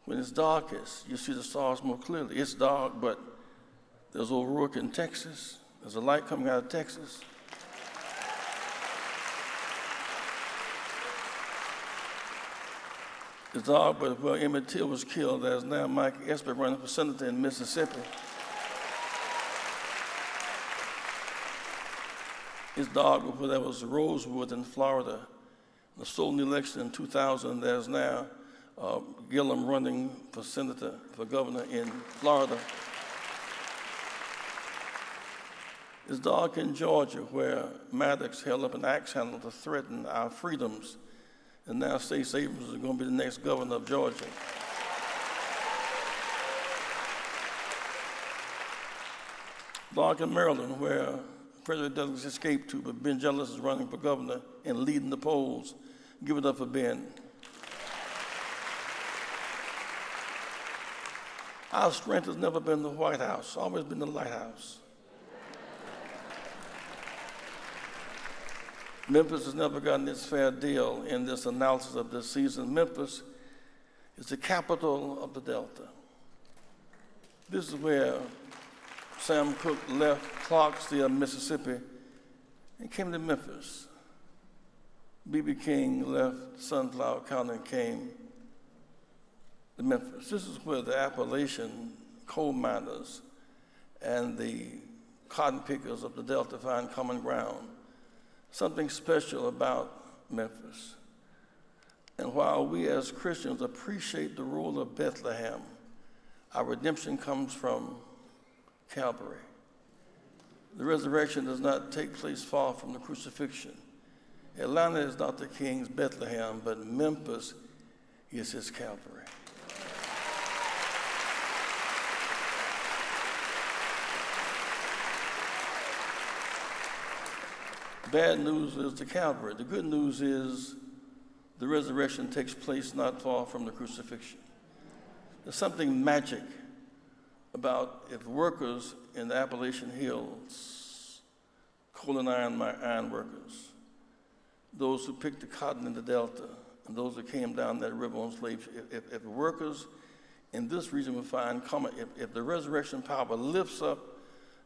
when it's darkest, you see the stars more clearly. It's dark, but there's O'Rourke in Texas. There's a light coming out of Texas. It's dark, but where Emmett Till was killed, there's now Mike Esper running for senator in Mississippi. It's dark, but where there was Rosewood in Florida, the stolen election in 2000, there's now Gillum running for senator, for governor in Florida. It's dark in Georgia, where Maddox held up an axe handle to threaten our freedoms, and now Stacey Abrams is going to be the next governor of Georgia. Dark in Maryland, where President delegates escaped to, but Ben Jealous is running for governor and leading the polls. Give it up for Ben. Our strength has never been the White House, always been the lighthouse. Memphis has never gotten its fair deal in this analysis of this season. Memphis is the capital of the Delta. This is where Sam Cooke left Clarksville, Mississippi, and came to Memphis. B.B. King left Sunflower County and came to Memphis. This is where the Appalachian coal miners and the cotton pickers of the Delta find common ground. Something special about Memphis. And while we as Christians appreciate the role of Bethlehem, our redemption comes from Calvary. The resurrection does not take place far from the crucifixion. Atlanta is not the King's Bethlehem, but Memphis is his Calvary. Bad news is the Calvary. The good news is the resurrection takes place not far from the crucifixion. There's something magic about if workers in the Appalachian Hills, coal and iron workers, those who picked the cotton in the Delta, and those that came down that river on slaves, if workers in this region would find common, if the resurrection power lifts up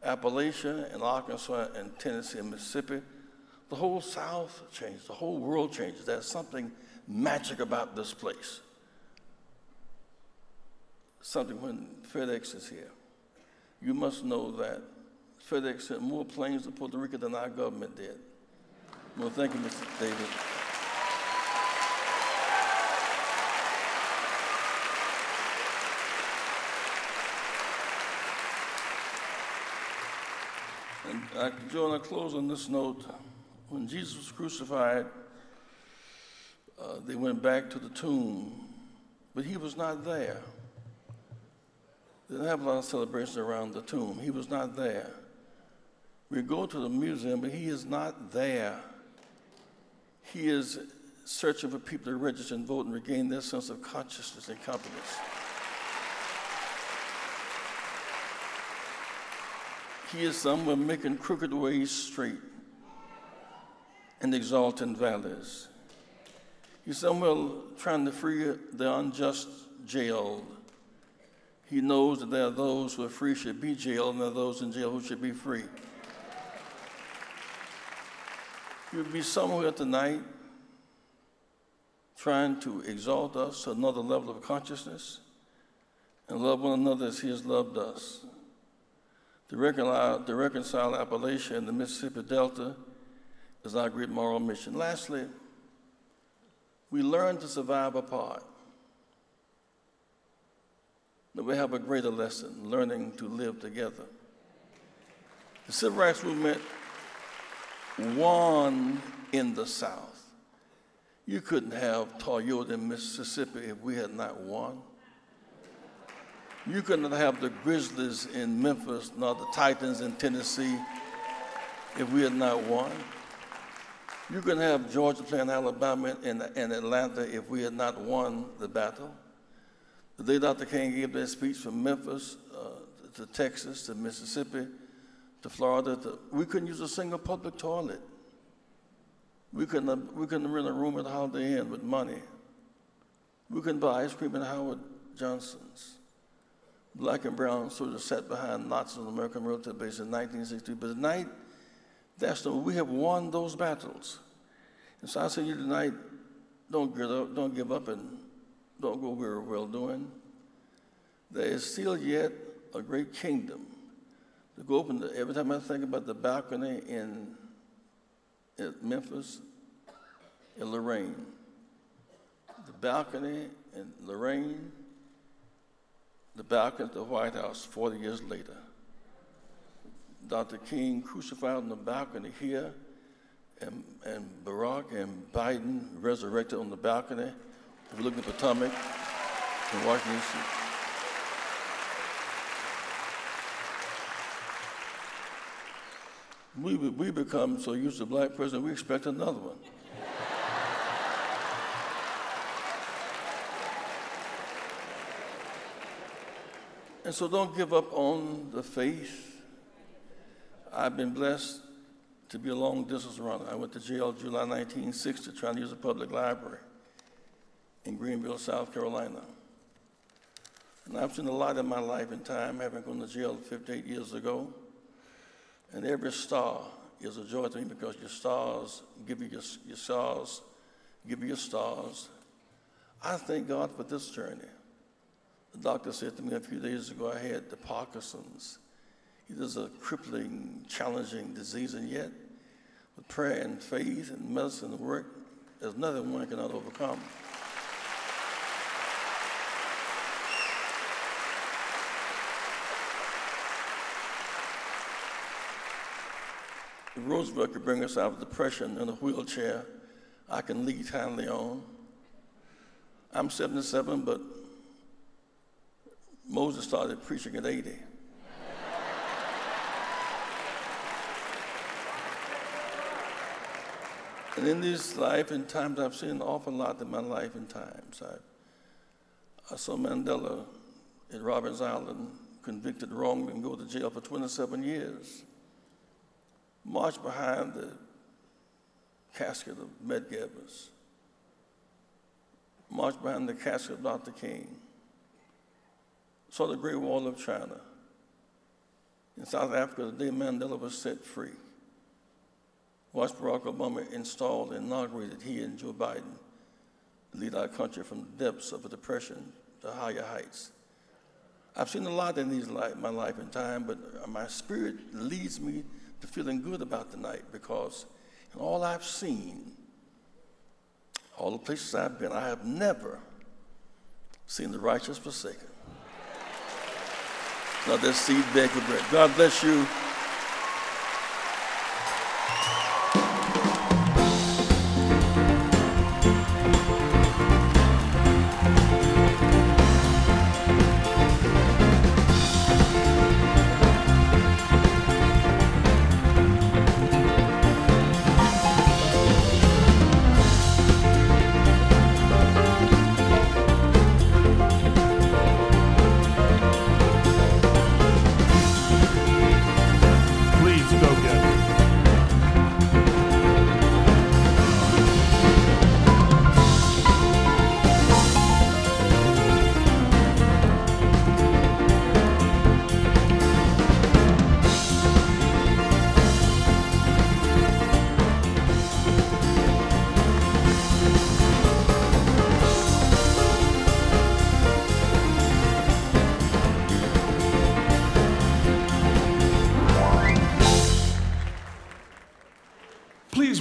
Appalachia and Arkansas and Tennessee and Mississippi, the whole South changes, the whole world changes. There's something magic about this place. Something when FedEx is here. You must know that FedEx sent more planes to Puerto Rico than our government did. Well, thank you, Mr. David. And I join a close on this note. When Jesus was crucified, they went back to the tomb, but he was not there. They didn't have a lot of celebrations around the tomb. He was not there. We go to the museum, but he is not there. He is searching for people to register and vote and regain their sense of consciousness and confidence. He is somewhere making crooked ways straight and exalting valleys. He's somewhere trying to free the unjust jailed. He knows that there are those who are free should be jailed, and there are those in jail who should be free. You'll be somewhere tonight trying to exalt us to another level of consciousness and love one another as he has loved us. To reconcile Appalachia and the Mississippi Delta is our great moral mission. Lastly, we learn to survive apart. But we have a greater lesson, learning to live together. The Civil Rights Movement won in the South. You couldn't have Toyota in Mississippi if we had not won. You couldn't have the Grizzlies in Memphis, nor the Titans in Tennessee if we had not won. You couldn't have Georgia playing Alabama and Atlanta if we had not won the battle. The day Dr. King gave that speech from Memphis to Texas, to Mississippi, to Florida, we couldn't use a single public toilet. We couldn't rent a room at Holiday Inn with money. We couldn't buy ice cream at Howard Johnson's. Black and brown soldiers sat behind Nazis on the American military base in 1962. But tonight, we have won those battles. And so I say to you tonight, don't give up, and don't go weary of well doing. There is still yet a great kingdom to go open. Every time I think about the balcony in Memphis and Lorraine, the balcony in Lorraine, the balcony at the White House 40 years later. Dr. King crucified on the balcony here, and Barack and Biden resurrected on the balcony overlooking the Potomac in Washington, D.C. We become so used to black president, we expect another one. And so don't give up on the faith. I've been blessed to be a long-distance runner. I went to jail July 1960 trying to use a public library in Greenville, South Carolina. And I've seen a lot in my life and time, having gone to jail 58 years ago. And every star is a joy to me because your stars give you your stars, give you your stars. I thank God for this journey. The doctor said to me a few days ago I had the Parkinson's. It is a crippling, challenging disease, and yet with prayer and faith and medicine and work, there's nothing one cannot overcome. If Roosevelt could bring us out of depression in a wheelchair, I can lead kindly on. I'm 77, but Moses started preaching at 80. And in this life and times, I've seen an awful lot in my life and times. I saw Mandela at Robbins Island, convicted wrongly and go to jail for 27 years. Marched behind the casket of Medgevers. Marched behind the casket of Dr. King. Saw the Great Wall of China. In South Africa, the day Mandela was set free. Watched Barack Obama installed and inaugurated he and Joe Biden lead our country from the depths of a depression to higher heights. I've seen a lot in my life and time, but my spirit leads me to feeling good about tonight because in all I've seen, all the places I've been, I have never seen the righteous forsaken. Not that seed beg for bread. God bless you.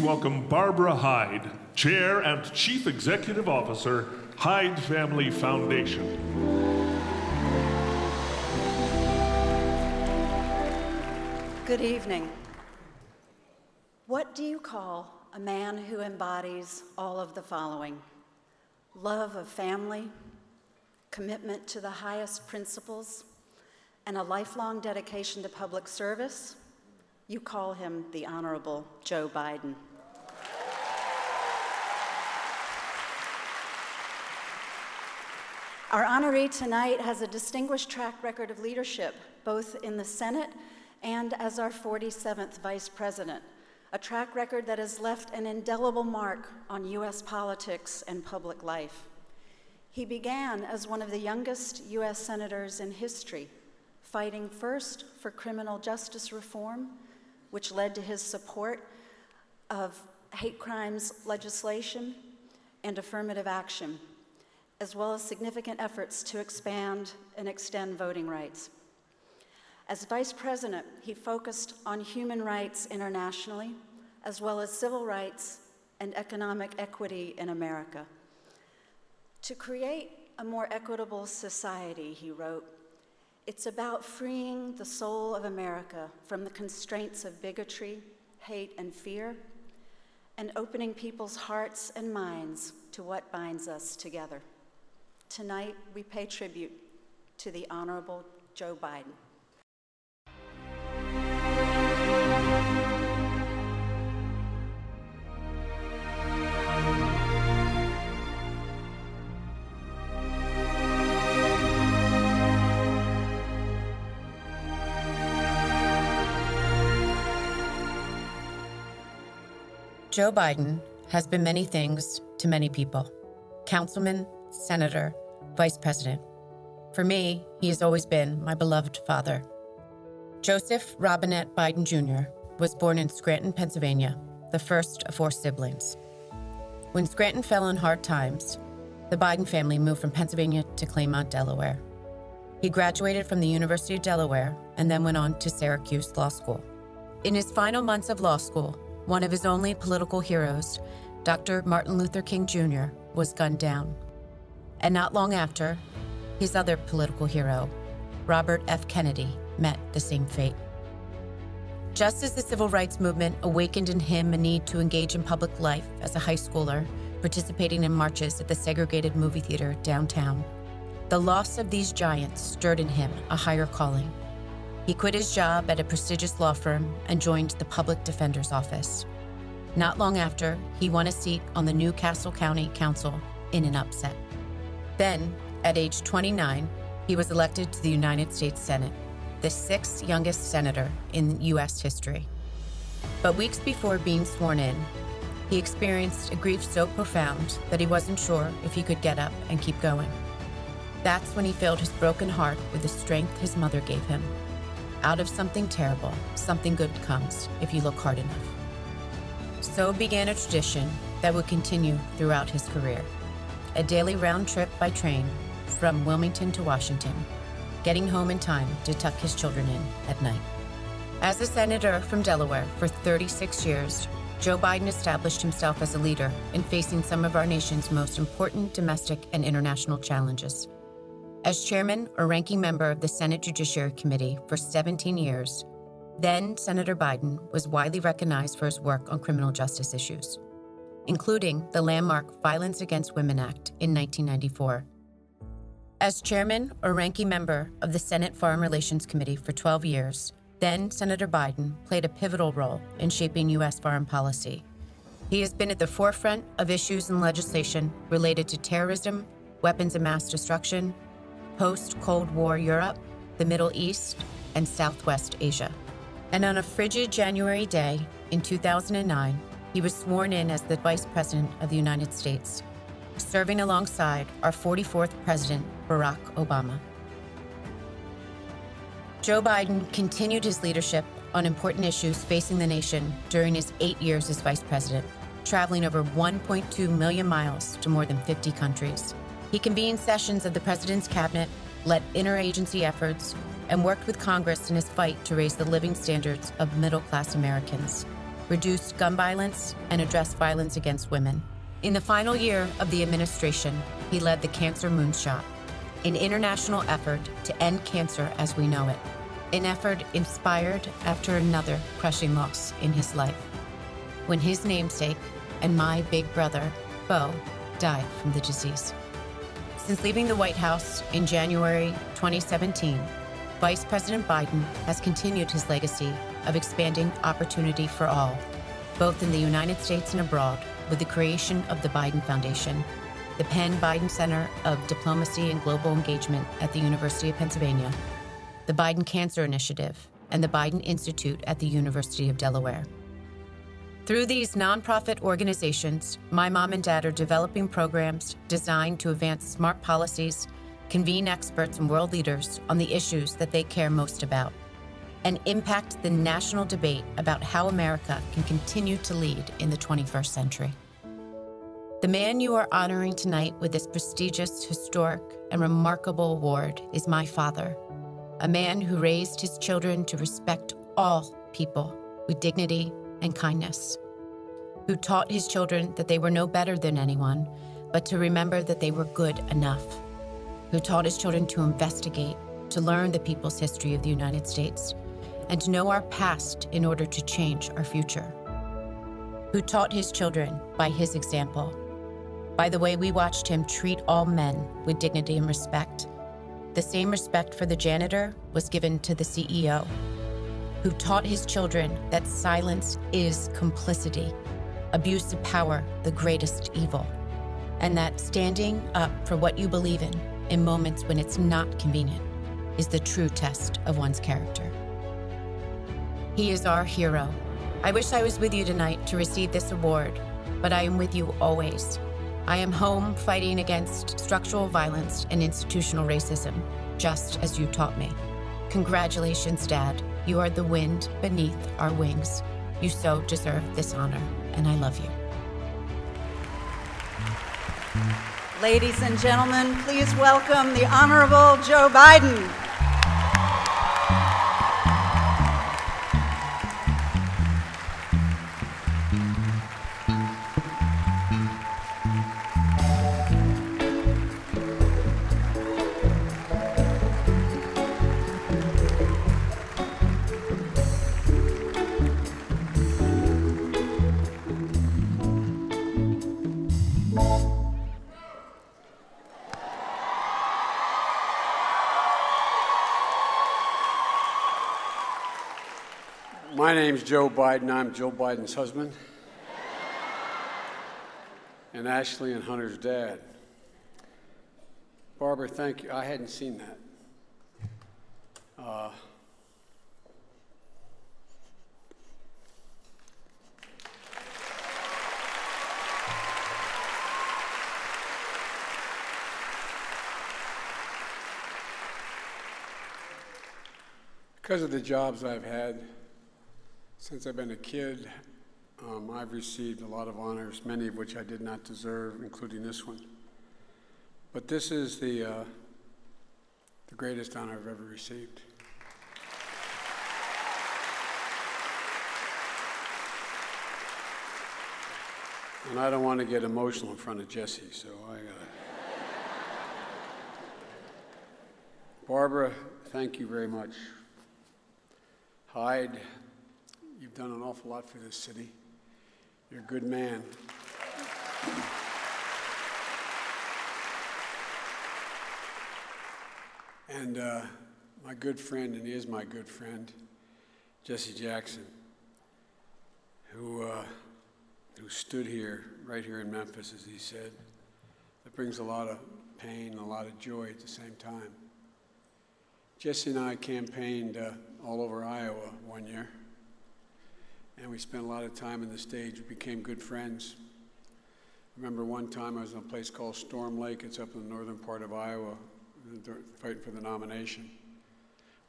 Welcome Barbara Hyde, Chair and Chief Executive Officer, Hyde Family Foundation. Good evening. What do you call a man who embodies all of the following: love of family, commitment to the highest principles, and a lifelong dedication to public service. You call him the Honorable Joe Biden. Our honoree tonight has a distinguished track record of leadership, both in the Senate and as our 47th Vice President, a track record that has left an indelible mark on U.S. politics and public life. He began as one of the youngest U.S. senators in history, fighting first for criminal justice reform, which led to his support of hate crimes legislation and affirmative action, as well as significant efforts to expand and extend voting rights. As Vice President, he focused on human rights internationally, as well as civil rights and economic equity in America. To create a more equitable society, he wrote, it's about freeing the soul of America from the constraints of bigotry, hate, and fear, and opening people's hearts and minds to what binds us together. Tonight, we pay tribute to the Honorable Joe Biden. Joe Biden has been many things to many people: councilman, senator, vice president. For me, he has always been my beloved father. Joseph Robinette Biden Jr. was born in Scranton, Pennsylvania, the first of 4 siblings. When Scranton fell on hard times, the Biden family moved from Pennsylvania to Claymont, Delaware. He graduated from the University of Delaware and then went on to Syracuse Law School. In his final months of law school, one of his only political heroes, Dr. Martin Luther King Jr., was gunned down. And not long after, his other political hero, Robert F. Kennedy, met the same fate. Just as the civil rights movement awakened in him a need to engage in public life as a high schooler, participating in marches at the segregated movie theater downtown, the loss of these giants stirred in him a higher calling. He quit his job at a prestigious law firm and joined the Public Defender's Office. Not long after, he won a seat on the Newcastle County Council in an upset. Then, at age 29, he was elected to the United States Senate, the 6th youngest senator in U.S. history. But weeks before being sworn in, he experienced a grief so profound that he wasn't sure if he could get up and keep going. That's when he filled his broken heart with the strength his mother gave him. Out of something terrible, something good comes if you look hard enough. So began a tradition that would continue throughout his career. A daily round trip by train from Wilmington to Washington, getting home in time to tuck his children in at night. As a senator from Delaware for 36 years, Joe Biden established himself as a leader in facing some of our nation's most important domestic and international challenges. As chairman or ranking member of the Senate Judiciary Committee for 17 years, then Senator Biden was widely recognized for his work on criminal justice issues, including the landmark Violence Against Women Act in 1994. As chairman or ranking member of the Senate Foreign Relations Committee for 12 years, then Senator Biden played a pivotal role in shaping U.S. foreign policy. He has been at the forefront of issues and legislation related to terrorism, weapons of mass destruction, post-Cold War Europe, the Middle East, and Southwest Asia. And on a frigid January day in 2009, he was sworn in as the Vice President of the United States, serving alongside our 44th President, Barack Obama. Joe Biden continued his leadership on important issues facing the nation during his 8 years as Vice President, traveling over 1.2 million miles to more than 50 countries. He convened sessions of the President's cabinet, led interagency efforts, and worked with Congress in his fight to raise the living standards of middle-class Americans, reduce gun violence, and address violence against women. In the final year of the administration, he led the Cancer Moonshot, an international effort to end cancer as we know it, an effort inspired after another crushing loss in his life. when his namesake and my big brother, Bo, died from the disease. Since leaving the White House in January 2017, Vice President Biden has continued his legacy of expanding opportunity for all, both in the United States and abroad, with the creation of the Biden Foundation, the Penn Biden Center of Diplomacy and Global Engagement at the University of Pennsylvania, the Biden Cancer Initiative, and the Biden Institute at the University of Delaware. Through these nonprofit organizations, my mom and dad are developing programs designed to advance smart policies, convene experts and world leaders on the issues that they care most about, and impact the national debate about how America can continue to lead in the 21st century. The man you are honoring tonight with this prestigious, historic, and remarkable award is my father, a man who raised his children to respect all people with dignity and kindness, who taught his children that they were no better than anyone, but to remember that they were good enough, who taught his children to investigate, to learn the people's history of the United States, and to know our past in order to change our future, who taught his children by his example, by the way we watched him treat all men with dignity and respect. The same respect for the janitor was given to the CEO, who taught his children that silence is complicity, abuse of power the greatest evil, and that standing up for what you believe in moments when it's not convenient, is the true test of one's character. He is our hero. I wish I was with you tonight to receive this award, but I am with you always. I am home fighting against structural violence and institutional racism, just as you taught me. Congratulations, Dad. You are the wind beneath our wings. You so deserve this honor, and I love you. Ladies and gentlemen, please welcome the Honorable Joe Biden. My name's Joe Biden. I'm Joe Biden's husband and Ashley and Hunter's dad. Barbara, thank you. I hadn't seen that. Because of the jobs I've had since I've been a kid, I've received a lot of honors, many of which I did not deserve, including this one. But this is the greatest honor I've ever received. And I don't want to get emotional in front of Jesse, so I gotta. Barbara, thank you very much. Hyde, you've done an awful lot for this city. You're a good man. And my good friend, and he is my good friend, Jesse Jackson, who stood here, right here in Memphis, as he said. That brings a lot of pain and a lot of joy at the same time. Jesse and I campaigned all over Iowa one year, and we spent a lot of time in the stage. We became good friends. I remember one time I was in a place called Storm Lake. It's up in the northern part of Iowa, fighting for the nomination.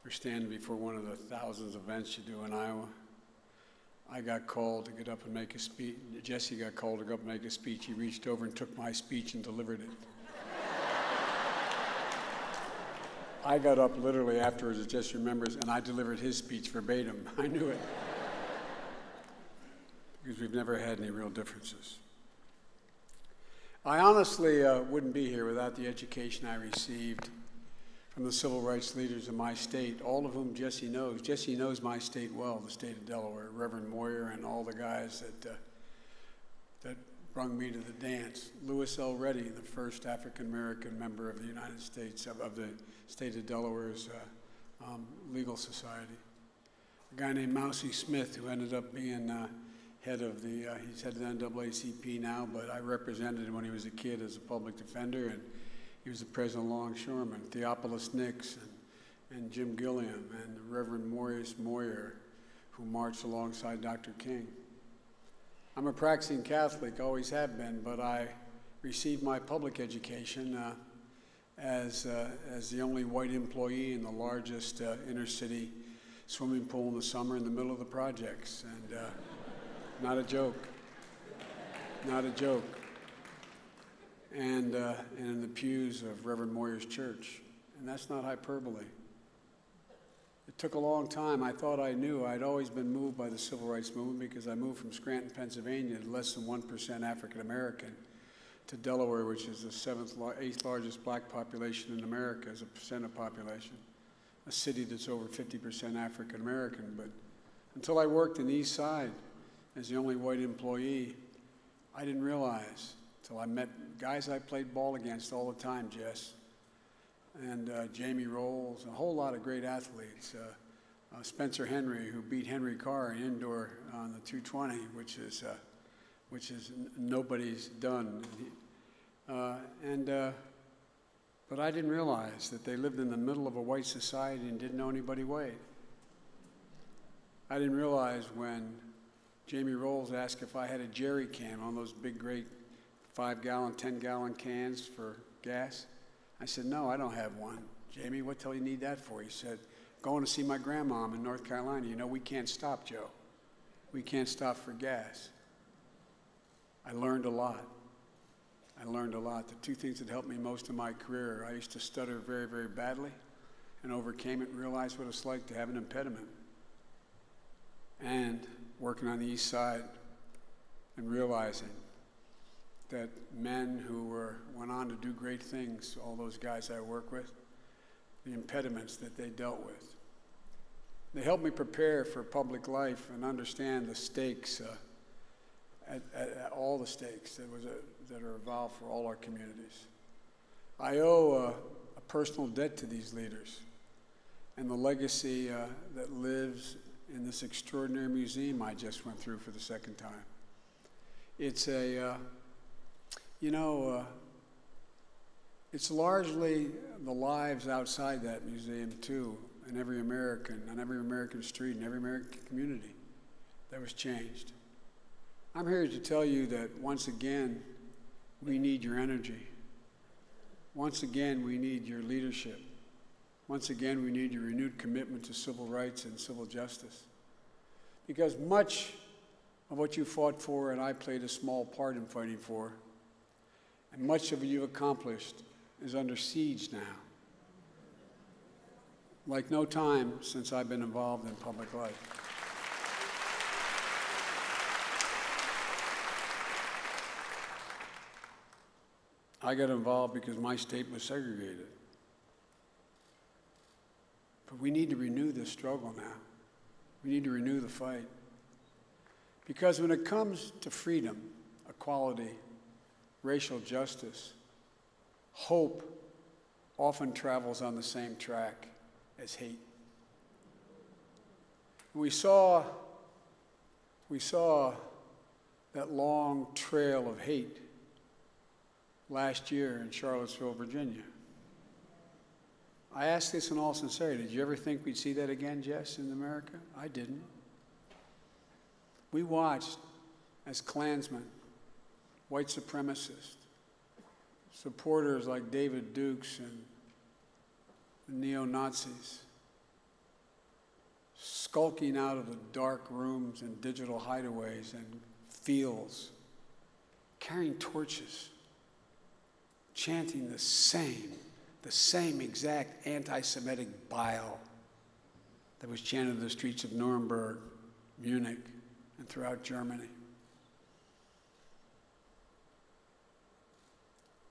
We're standing before one of the thousands of events you do in Iowa. I got called to get up and make a speech. Jesse got called to go up and make a speech. He reached over and took my speech and delivered it. I got up literally afterwards, as Jesse remembers, and I delivered his speech verbatim. I knew it. Because we've never had any real differences. I honestly wouldn't be here without the education I received from the civil rights leaders in my state, all of whom Jesse knows. Jesse knows my state well, the state of Delaware, Reverend Moyer and all the guys that brung me to the dance. Louis L. Reddy, the first African-American member of the United States, of the state of Delaware's legal society. A guy named Mousy Smith, who ended up being head of the, he's head of the NAACP now, but I represented him when he was a kid as a public defender, and he was the president of Longshoremen. Theophilus Nix, and Jim Gilliam, and the Reverend Maurice Moyer, who marched alongside Dr. King. I'm a practicing Catholic, always have been, but I received my public education as the only white employee in the largest inner city swimming pool in the summer in the middle of the projects, and not a joke, not a joke. And in the pews of Reverend Moyer's church, and that's not hyperbole. It took a long time. I thought I knew. I'd always been moved by the civil rights movement because I moved from Scranton, Pennsylvania, less than 1% African American, to Delaware, which is the eighth largest black population in America as a percent of population, a city that's over 50% African American. But until I worked in the East Side as the only white employee, I didn't realize, until I met guys I played ball against all the time, Jess, and Jamie Rolls, a whole lot of great athletes. Spencer Henry, who beat Henry Carr indoor on the 220, which is nobody's done. But I didn't realize that they lived in the middle of a white society and didn't know anybody white. I didn't realize when Jamie Rolls asked if I had a jerry can, one of those big, great 5-gallon, 10-gallon cans for gas. I said, no, I don't have one. Jamie, what the hell you need that for? He said, going to see my grandmom in North Carolina. You know, we can't stop, Joe. We can't stop for gas. I learned a lot. I learned a lot. The two things that helped me most in my career, I used to stutter very, very badly and overcame it and realized what it's like to have an impediment. And working on the East Side and realizing that men who went on to do great things, all those guys I work with, the impediments that they dealt with. They helped me prepare for public life and understand the stakes, at all the stakes that are involved for all our communities. I owe a personal debt to these leaders and the legacy that lives in this extraordinary museum I just went through for the second time. It's it's largely the lives outside that museum, too, and every American, on every American street, and every American community that was changed. I'm here to tell you that, once again, we need your energy. Once again, we need your leadership. Once again, we need your renewed commitment to civil rights and civil justice. Because much of what you fought for, and I played a small part in fighting for, and much of what you've accomplished is under siege now. Like no time since I've been involved in public life. I got involved because my state was segregated. But we need to renew this struggle now. We need to renew the fight. Because when it comes to freedom, equality, racial justice, hope often travels on the same track as hate. We saw that long trail of hate last year in Charlottesville, Virginia. I ask this in all sincerity. Did you ever think we'd see that again, Jess, in America? I didn't. We watched as Klansmen, white supremacists, supporters like David Dukes and the neo-Nazis, skulking out of the dark rooms and digital hideaways and fields, carrying torches, chanting the same exact anti-Semitic bile that was chanted in the streets of Nuremberg, Munich, and throughout Germany.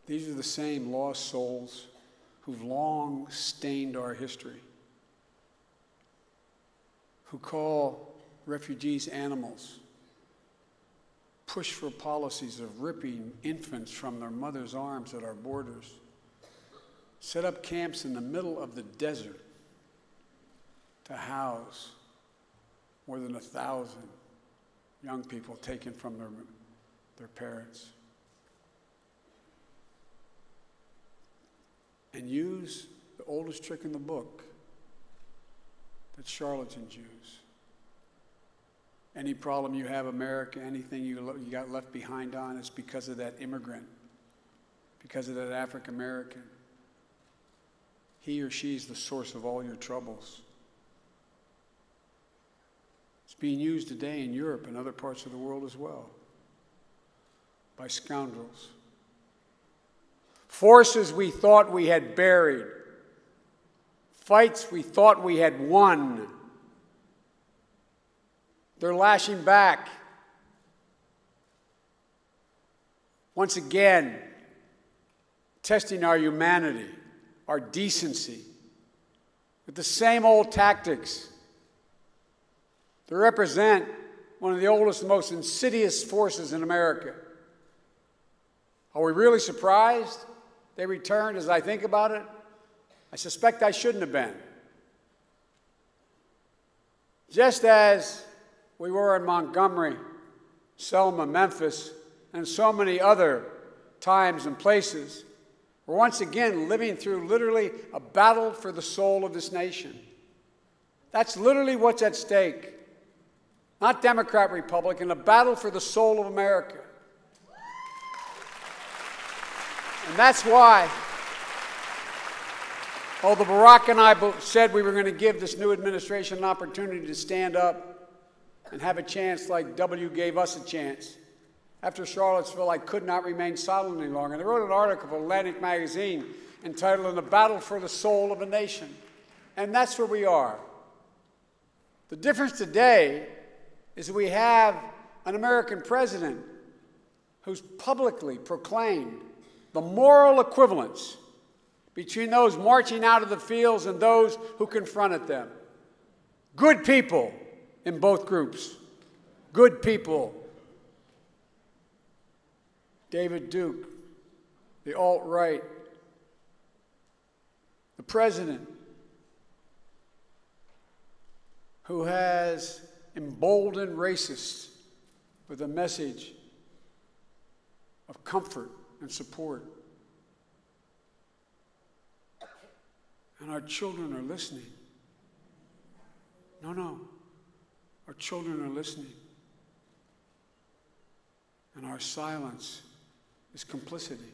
These are the same lost souls who've long stained our history, who call refugees animals, push for policies of ripping infants from their mother's arms at our borders, set up camps in the middle of the desert to house more than 1,000 young people taken from their parents, and use the oldest trick in the book that charlatans use. Any problem you have, America, anything you got left behind on, it's because of that immigrant, because of that African American. He or she is the source of all your troubles. It's being used today in Europe and other parts of the world as well by scoundrels. Forces we thought we had buried, fights we thought we had won. They're lashing back. Once again, testing our humanity, our decency, with the same old tactics. They represent one of the oldest and most insidious forces in America. Are we really surprised they returned as I think about it? I suspect I shouldn't have been. Just as we were in Montgomery, Selma, Memphis, and so many other times and places, we're once again living through literally a battle for the soul of this nation. That's literally what's at stake. Not Democrat, Republican, a battle for the soul of America. And that's why, although Barack and I said we were going to give this new administration an opportunity to stand up and have a chance like W gave us a chance, after Charlottesville, I could not remain silent any longer. And I wrote an article for Atlantic Magazine entitled "In the Battle for the Soul of a Nation." And that's where we are. The difference today is that we have an American president who's publicly proclaimed the moral equivalence between those marching out of the fields and those who confronted them. Good people in both groups. Good people. David Duke, the alt-right, the president who has emboldened racists with a message of comfort and support. And our children are listening. No. Our children are listening. And our silence is complicity.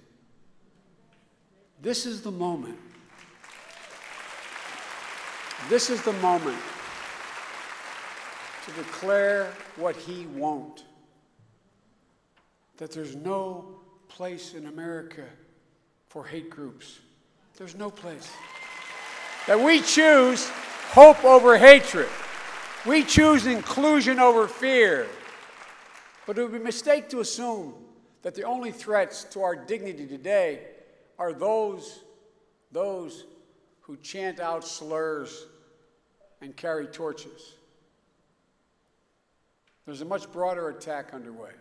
This is the moment. This is the moment to declare what he won't. That there's no place in America for hate groups. There's no place. That we choose hope over hatred. We choose inclusion over fear. But it would be a mistake to assume that the only threats to our dignity today are those who chant out slurs and carry torches. There's a much broader attack underway,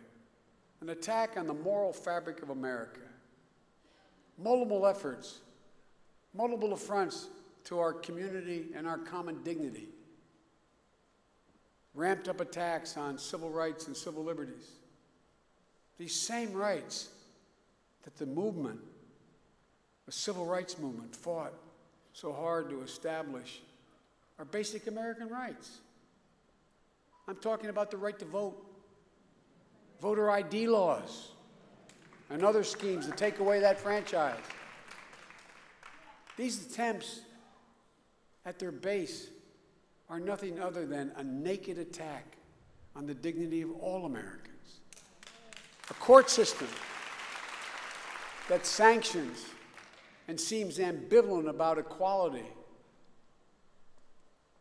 an attack on the moral fabric of America. Multiple efforts, multiple affronts to our community and our common dignity. Ramped up attacks on civil rights and civil liberties. These same rights that the movement, the civil rights movement, fought so hard to establish are basic American rights. I'm talking about the right to vote, voter ID laws, and other schemes to take away that franchise. These attempts, at their base, are nothing other than a naked attack on the dignity of all Americans. A court system that sanctions and seems ambivalent about equality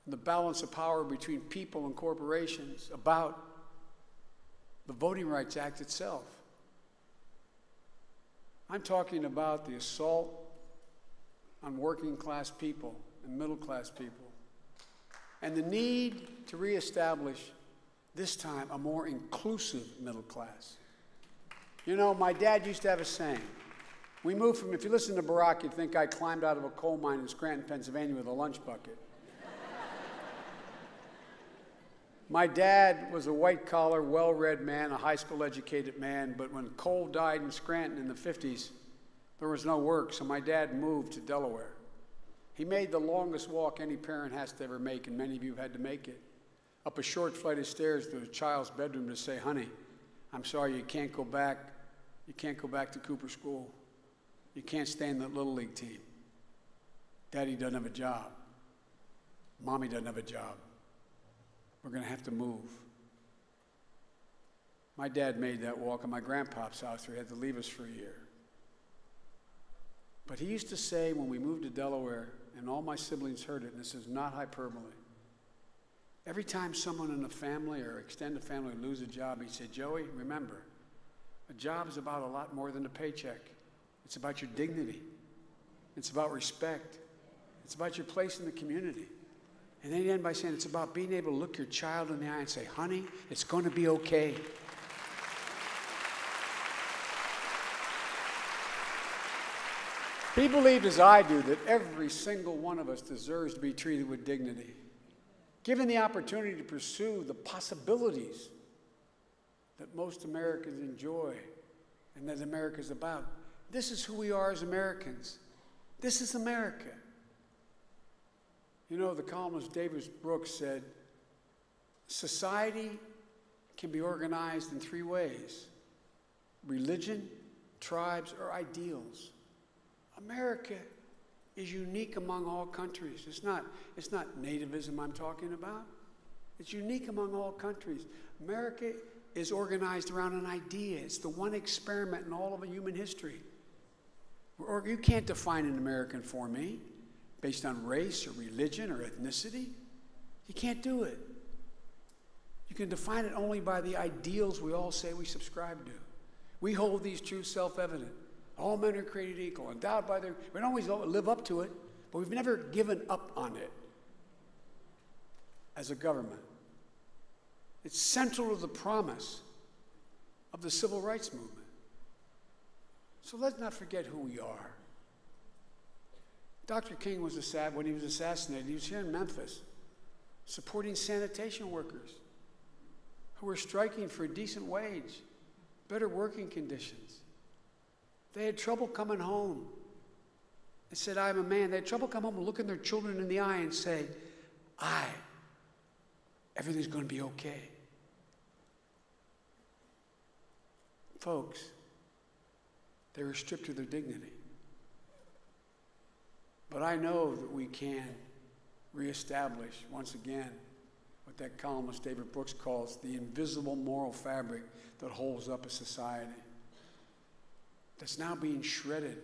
and the balance of power between people and corporations, about the Voting Rights Act itself. I'm talking about the assault on working class people and middle class people, and the need to reestablish, this time, a more inclusive middle class. You know, my dad used to have a saying. We moved from, if you listen to Barack, you'd think I climbed out of a coal mine in Scranton, Pennsylvania with a lunch bucket. My dad was a white-collar, well-read man, a high school educated man, but when coal died in Scranton in the 50s, there was no work, so my dad moved to Delaware. He made the longest walk any parent has to ever make, and many of you have had to make it, up a short flight of stairs to a child's bedroom to say, honey, I'm sorry, you can't go back. You can't go back to Cooper School. You can't stay in the Little League team. Daddy doesn't have a job. Mommy doesn't have a job. We're going to have to move. My dad made that walk at my grandpa's house where he had to leave us for a year. But he used to say when we moved to Delaware, and all my siblings heard it, and this is not hyperbole, every time someone in the family or extended family would lose a job, he'd say, Joey, remember, a job is about a lot more than a paycheck. It's about your dignity. It's about respect. It's about your place in the community. And then he'd end by saying it's about being able to look your child in the eye and say, honey, it's going to be okay. He believed, as I do, that every single one of us deserves to be treated with dignity. Given the opportunity to pursue the possibilities that most Americans enjoy and that America's about. This is who we are as Americans. This is America. You know, the columnist Davis Brooks said, society can be organized in three ways: religion, tribes, or ideals. America is unique among all countries. It's not nativism I'm talking about. It's unique among all countries. America is organized around an idea. It's the one experiment in all of human history. Or you can't define an American for me based on race or religion or ethnicity. You can't do it. You can define it only by the ideals we all say we subscribe to. We hold these truths self-evident. All men are created equal, endowed by their... We don't always live up to it, but we've never given up on it as a government. It's central to the promise of the civil rights movement. So let's not forget who we are. Dr. King was when he was assassinated, he was here in Memphis, supporting sanitation workers who were striking for a decent wage, better working conditions. They had trouble coming home. They said, I'm a man. They had trouble coming home and looking their children in the eye and say, everything's going to be okay. Folks, they were stripped of their dignity. But I know that we can reestablish, once again, what that columnist David Brooks calls the invisible moral fabric that holds up a society that's now being shredded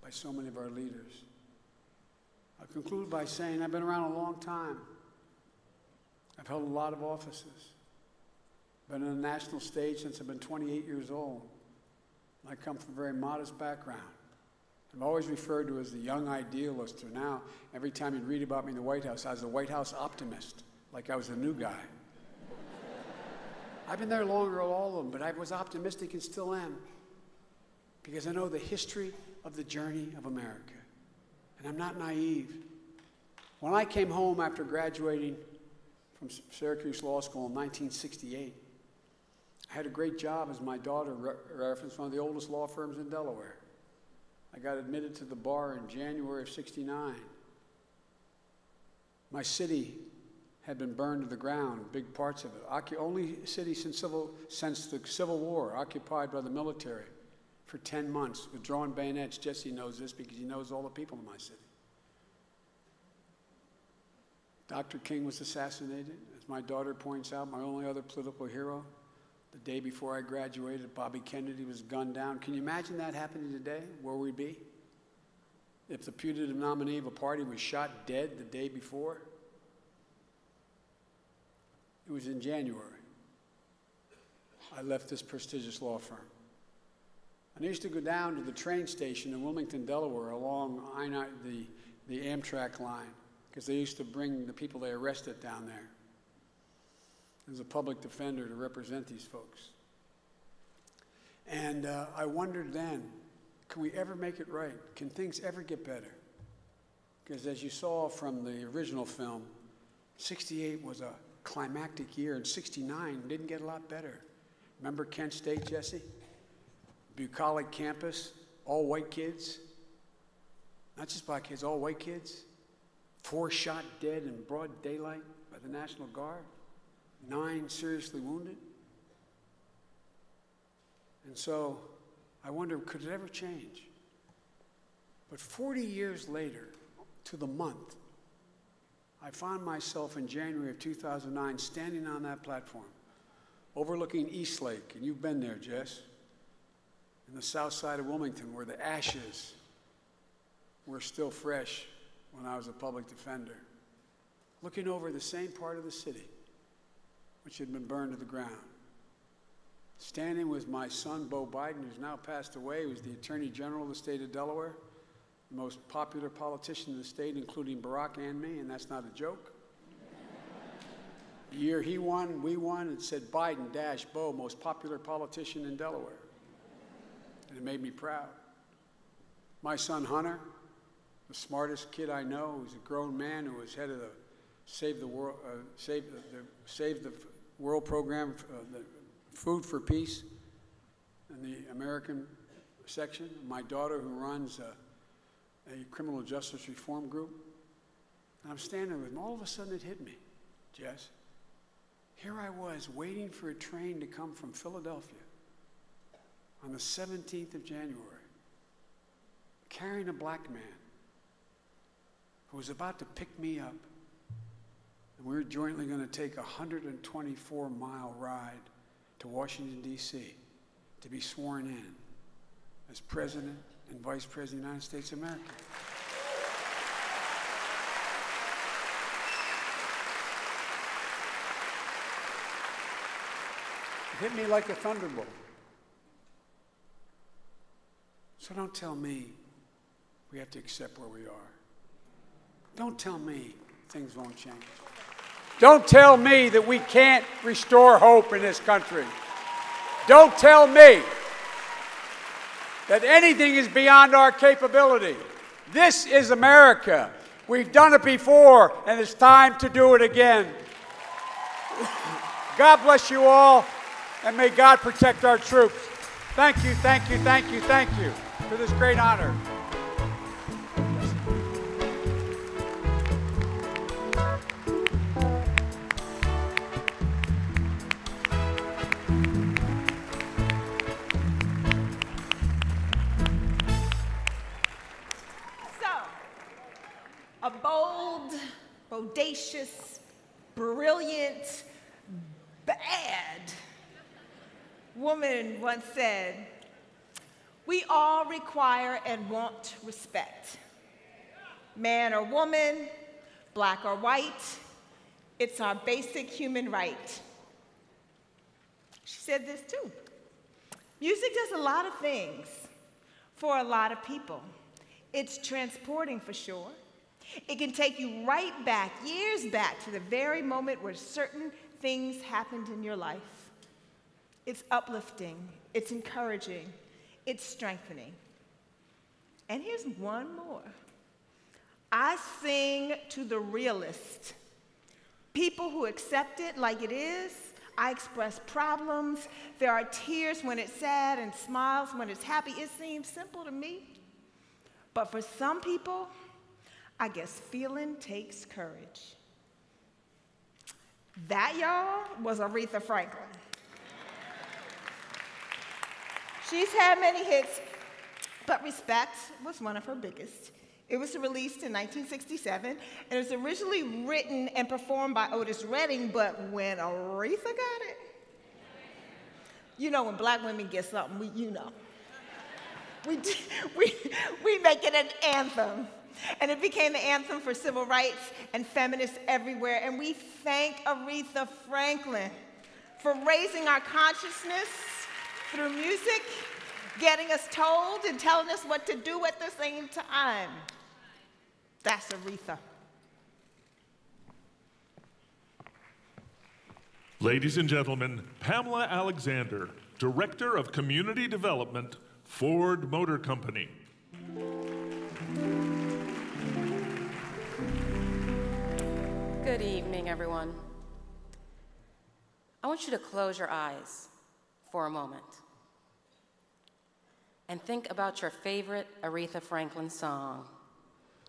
by so many of our leaders. I'll conclude by saying I've been around a long time. I've held a lot of offices. I've been on the national stage since I've been 28 years old. I come from a very modest background. I'm always referred to as the young idealist, or now, every time you read about me in the White House, I was the White House optimist, like I was the new guy. I've been there longer than all of them, but I was optimistic and still am, because I know the history of the journey of America, and I'm not naive. When I came home after graduating from Syracuse Law School in 1968, I had a great job, as my daughter referenced, one of the oldest law firms in Delaware. I got admitted to the bar in January of '69. My city had been burned to the ground, big parts of it. Only city since the Civil War, occupied by the military for 10 months with drawn bayonets. Jesse knows this because he knows all the people in my city. Dr. King was assassinated. As my daughter points out, my only other political hero, the day before I graduated, Bobby Kennedy was gunned down. Can you imagine that happening today, where we'd be? If the putative nominee of a party was shot dead the day before? It was in January. I left this prestigious law firm. And I used to go down to the train station in Wilmington, Delaware, along the Amtrak line, because they used to bring the people they arrested down there as a public defender to represent these folks. And I wondered then, can we ever make it right? Can things ever get better? Because as you saw from the original film, 68 was a climactic year, and 69 didn't get a lot better. Remember Kent State, Jesse? Bucolic campus, all white kids. Not just black kids, all white kids. 4 shot dead in broad daylight by the National Guard. 9 seriously wounded. And so I wonder, could it ever change? But 40 years later, to the month, I found myself in January of 2009 standing on that platform, overlooking East Lake, and you've been there, Jess, in the south side of Wilmington, where the ashes were still fresh when I was a public defender, looking over the same part of the city which had been burned to the ground. Standing with my son, Beau Biden, who's now passed away, who's the Attorney General of the state of Delaware, the most popular politician in the state, including Barack and me, and that's not a joke. The year he won, we won, it said Biden dash Beau, most popular politician in Delaware. And it made me proud. My son, Hunter, the smartest kid I know, who's a grown man who was head of the Save the World program, the Food for Peace in the American section. My daughter, who runs a criminal justice reform group. And I'm standing with him. All of a sudden it hit me, Jess. Here I was waiting for a train to come from Philadelphia on the 17th of January, carrying a black man who was about to pick me up. And we were jointly going to take a 124-mile ride to Washington, D.C. to be sworn in as President and Vice President of the United States of America. It hit me like a thunderbolt. So don't tell me we have to accept where we are. Don't tell me things won't change. Don't tell me that we can't restore hope in this country. Don't tell me that anything is beyond our capability. This is America. We've done it before, and it's time to do it again. God bless you all, and may God protect our troops. Thank you, thank you, thank you, thank you for this great honor. A bold, bodacious, brilliant, bad woman once said, "We all require and want respect. Man or woman, black or white, it's our basic human right." She said this too. Music does a lot of things for a lot of people. It's transporting for sure. It can take you right back, years back, to the very moment where certain things happened in your life. It's uplifting, it's encouraging, it's strengthening. And here's one more. I sing to the realist, people who accept it like it is. I express problems. There are tears when it's sad and smiles when it's happy. It seems simple to me. But for some people, I guess feeling takes courage. That, y'all, was Aretha Franklin. She's had many hits, but Respect was one of her biggest. It was released in 1967, and it was originally written and performed by Otis Redding, but when Aretha got it, you know, when black women get something, we make it an anthem. And it became the anthem for civil rights and feminists everywhere. And we thank Aretha Franklin for raising our consciousness through music, getting us told and telling us what to do at the same time. That's Aretha. Ladies and gentlemen, Pamela Alexander, Director of Community Development, Ford Motor Company. Good evening, everyone. I want you to close your eyes for a moment and think about your favorite Aretha Franklin song.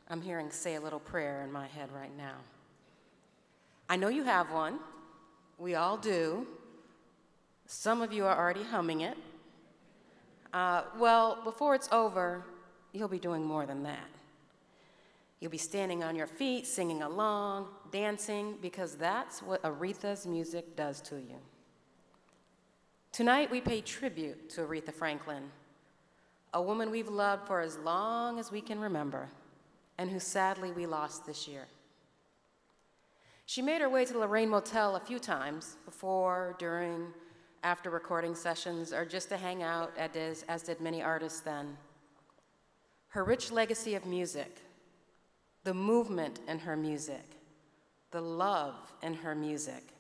I'm hearing "Say a Little Prayer" in my head right now. I know you have one. We all do. Some of you are already humming it. Well, before it's over, you'll be doing more than that. You'll be standing on your feet, singing along, dancing, because that's what Aretha's music does to you. Tonight, we pay tribute to Aretha Franklin, a woman we've loved for as long as we can remember, and who sadly we lost this year. She made her way to the Lorraine Motel a few times, before, during, after recording sessions, or just to hang out, as did many artists then. Her rich legacy of music, the movement in her music, the love in her music,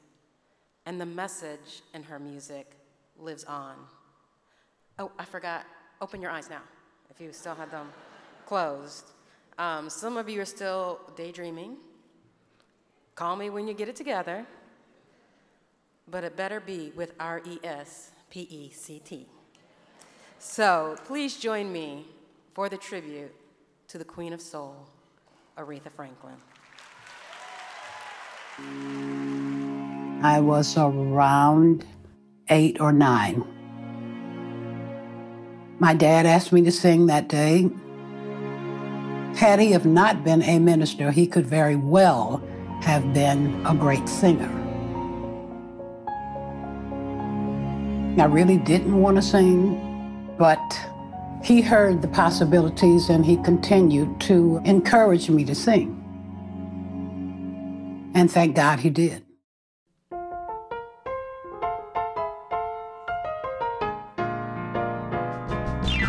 and the message in her music lives on. Oh, I forgot, open your eyes now, if you still had them closed. Some of you are still daydreaming. Call me when you get it together, but it better be with R-E-S-P-E-C-T. So please join me for the tribute to the Queen of Soul, Aretha Franklin. I was around 8 or 9. My dad asked me to sing that day. Had he have not been a minister, he could very well have been a great singer. I really didn't want to sing, but he heard the possibilities and he continued to encourage me to sing. And thank God he did. You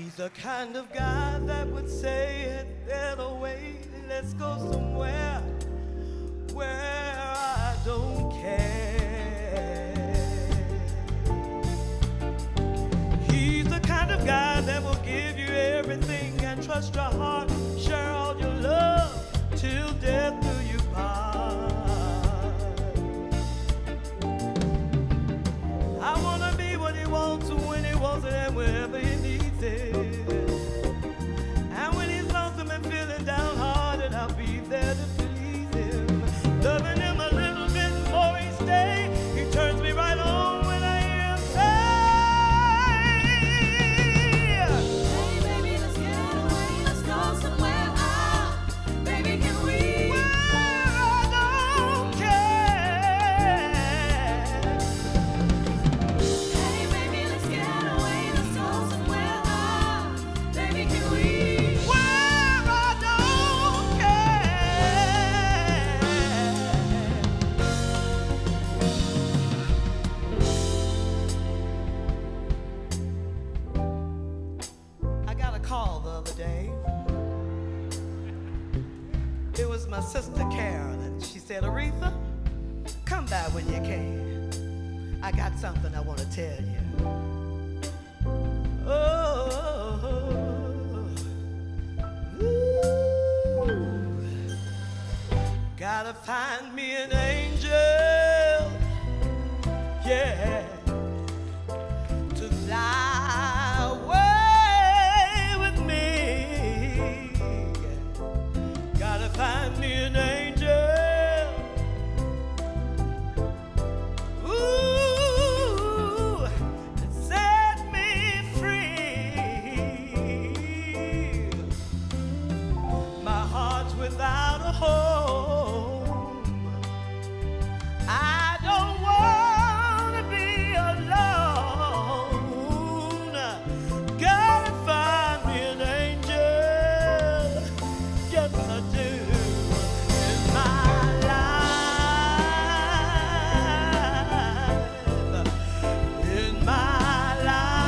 He's the kind of guy that would say it better way. Let's go somewhere where I don't care. He's the kind of guy that will give you everything and trust your heart, share all your love till death do you part. I wanna be what he wants when he wants it and wherever he needs it. And when he's lonesome and feeling downhearted, I'll be there to please him. Loving him a little bit more each day. He turns me right on when I hear him say, hey baby, let's get away, let's go somewhere. Baby, can we? Where I don't care. Hey baby, let's get away, let's go somewhere. Baby, can we? Where I don't care. I got a call the other day. It was my sister Carolyn. She said, Aretha, come by when you can. I got something I want to tell you. Oh, ooh. Gotta find me an angel, yeah, to fly away with me. Gotta find me an angel, ooh, to set me free. My heart's without a home. I don't wanna be alone. Gotta find me an angel. Yes, I do. In my life. In my life.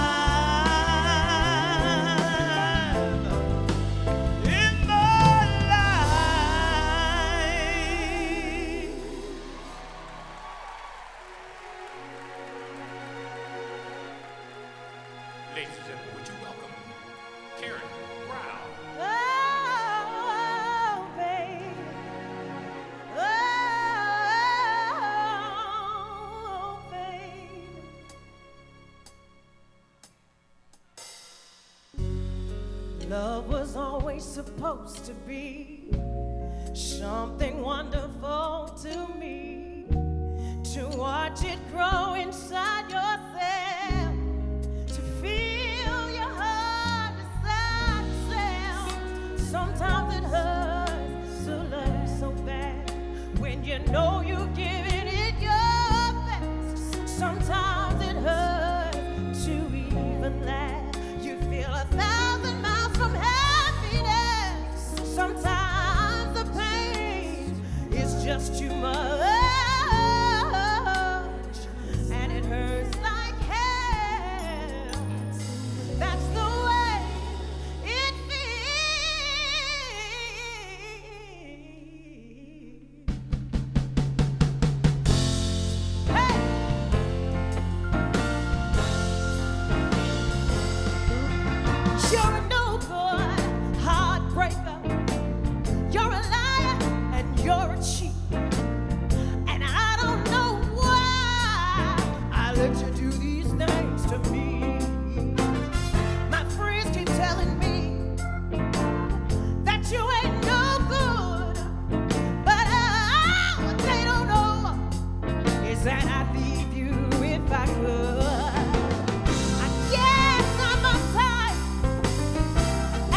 In my life. Ladies and gentlemen, would you welcome Karen Brown? Oh, baby. Oh, baby. Love was always supposed to be something wonderful to me. To watch it grow inside yourself, to feel your heart inside yourself. Sometimes it hurts to love so bad when you know you're giving it your best. Sometimes it hurts to even laugh. You feel 1,000 miles from happiness. Sometimes the pain is just too much. And it hurts like hell. That's the way it feels. Hey! You're a no-good heartbreaker. You're a liar and you're a cheat. And I don't know why I let you do these things to me. My friends keep telling me that you ain't no good, but what they don't know is that I'd leave you if I could. I guess I'm uptight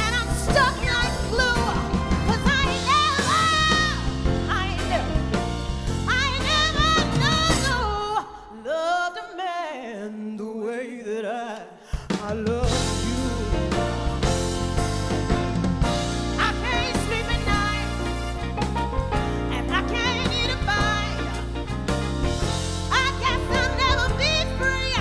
and I'm stuck like glue, 'cause I ain't never loved a man the way that I love you. I can't sleep at night and I can't eat a bite. I guess I'll never be free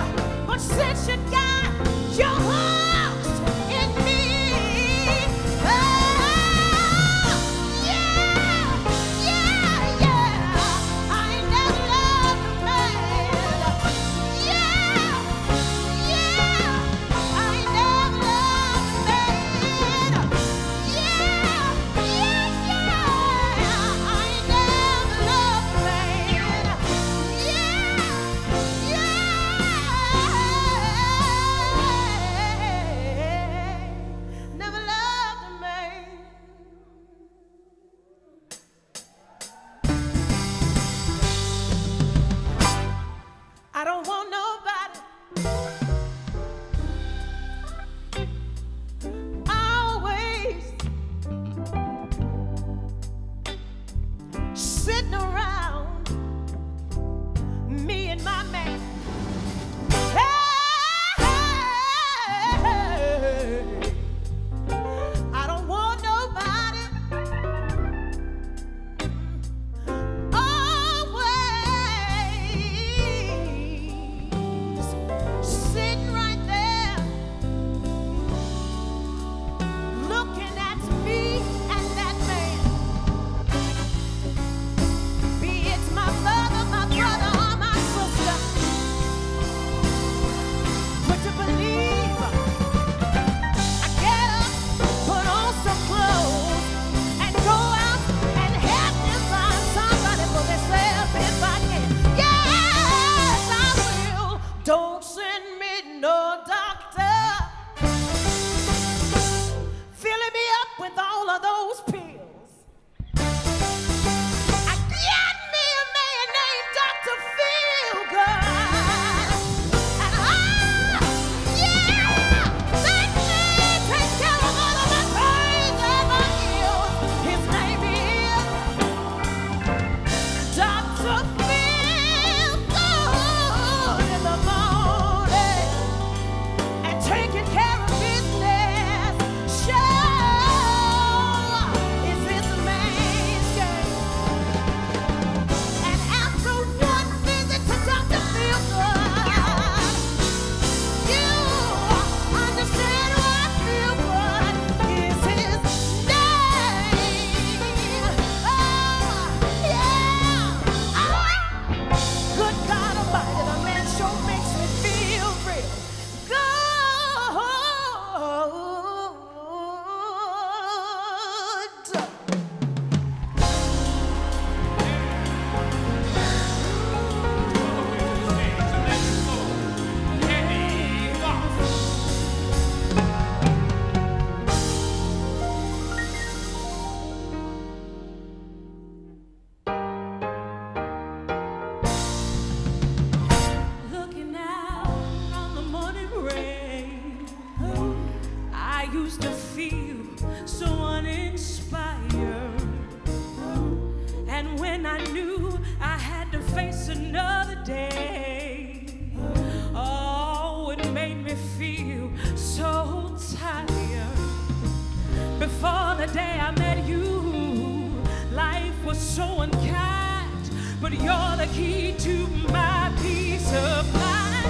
key to my peace of mind.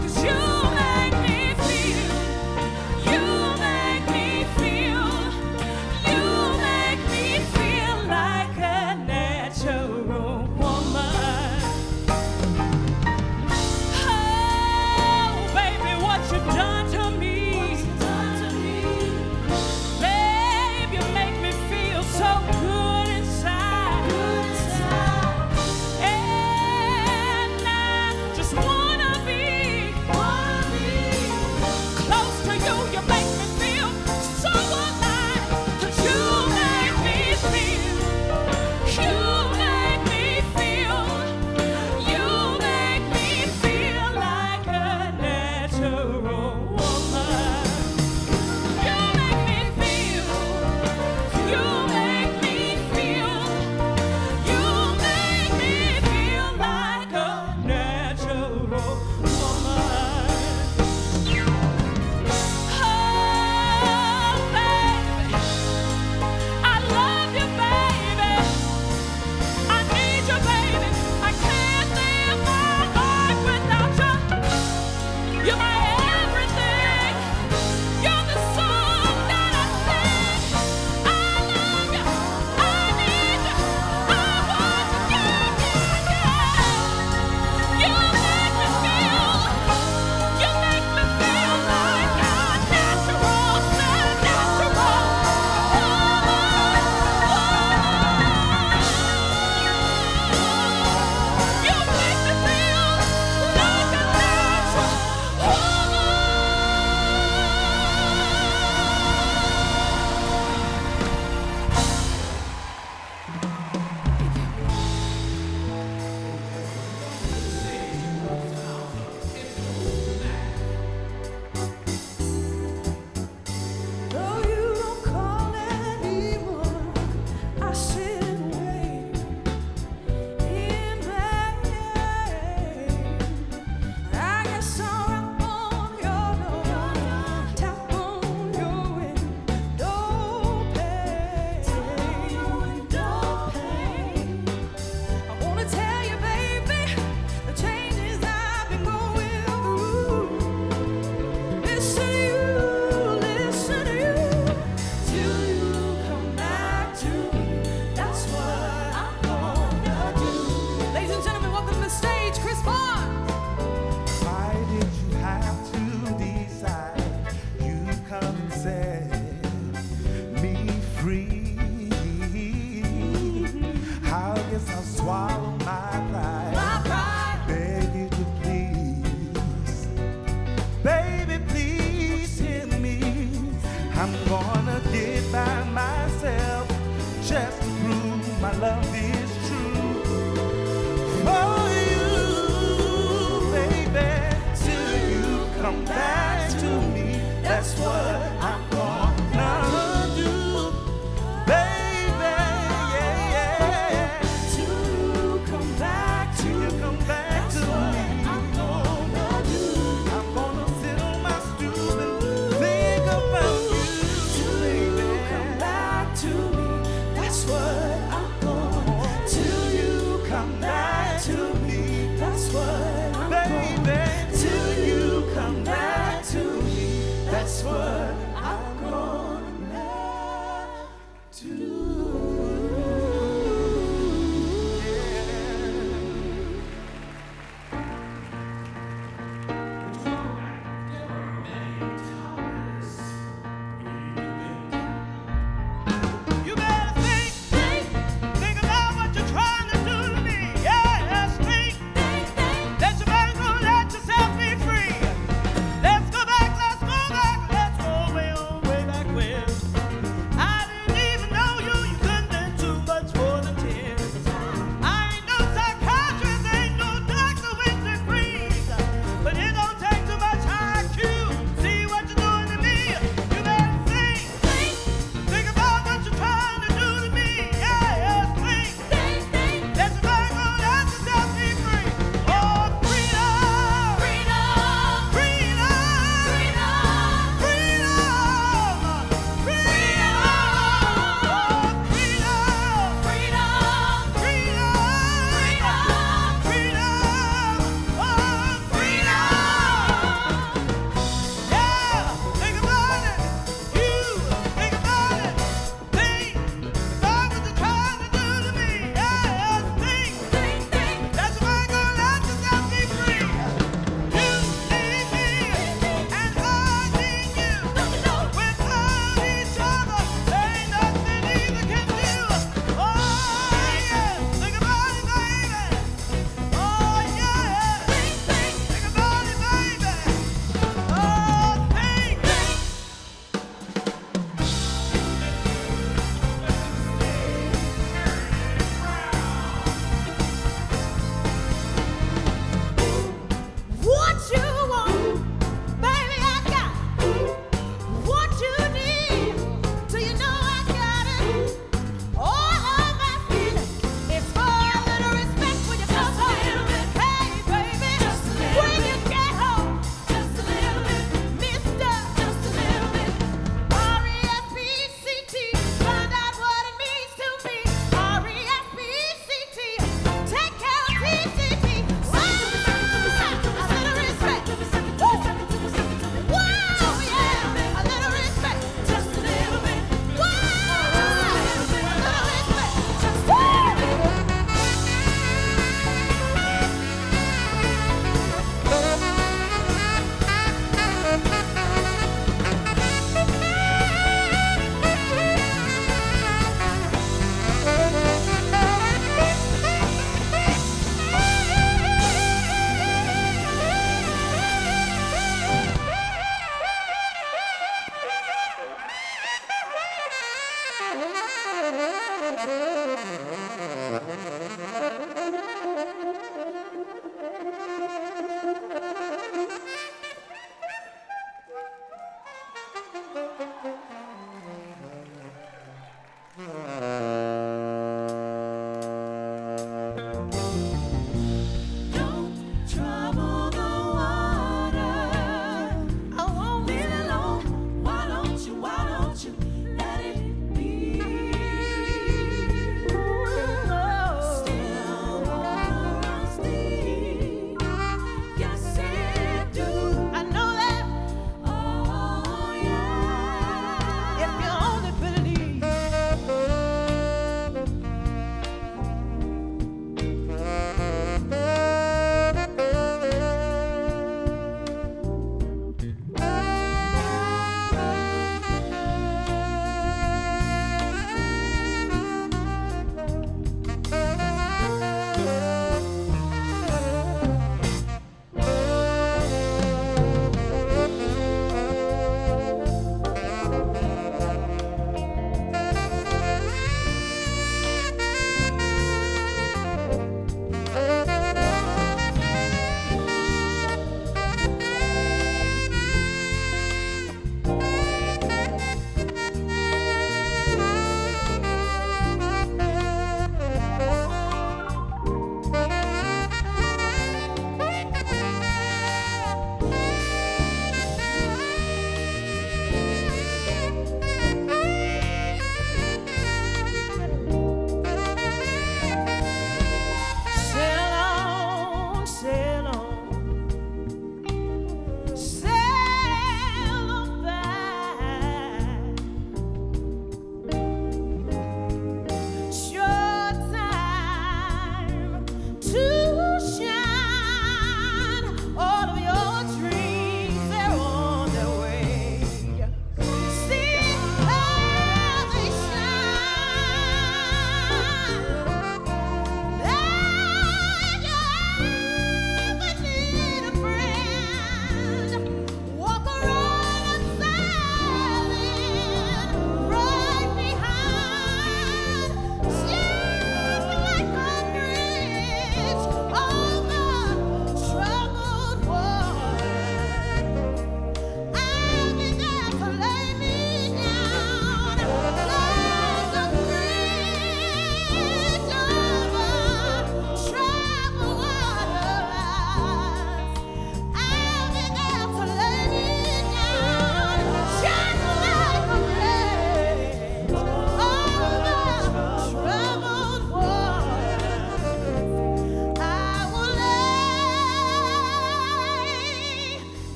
'Cause you make me feel, you make me feel, you make me feel like a natural woman. Oh, baby, what you done to me. Babe, you make me feel so good inside. And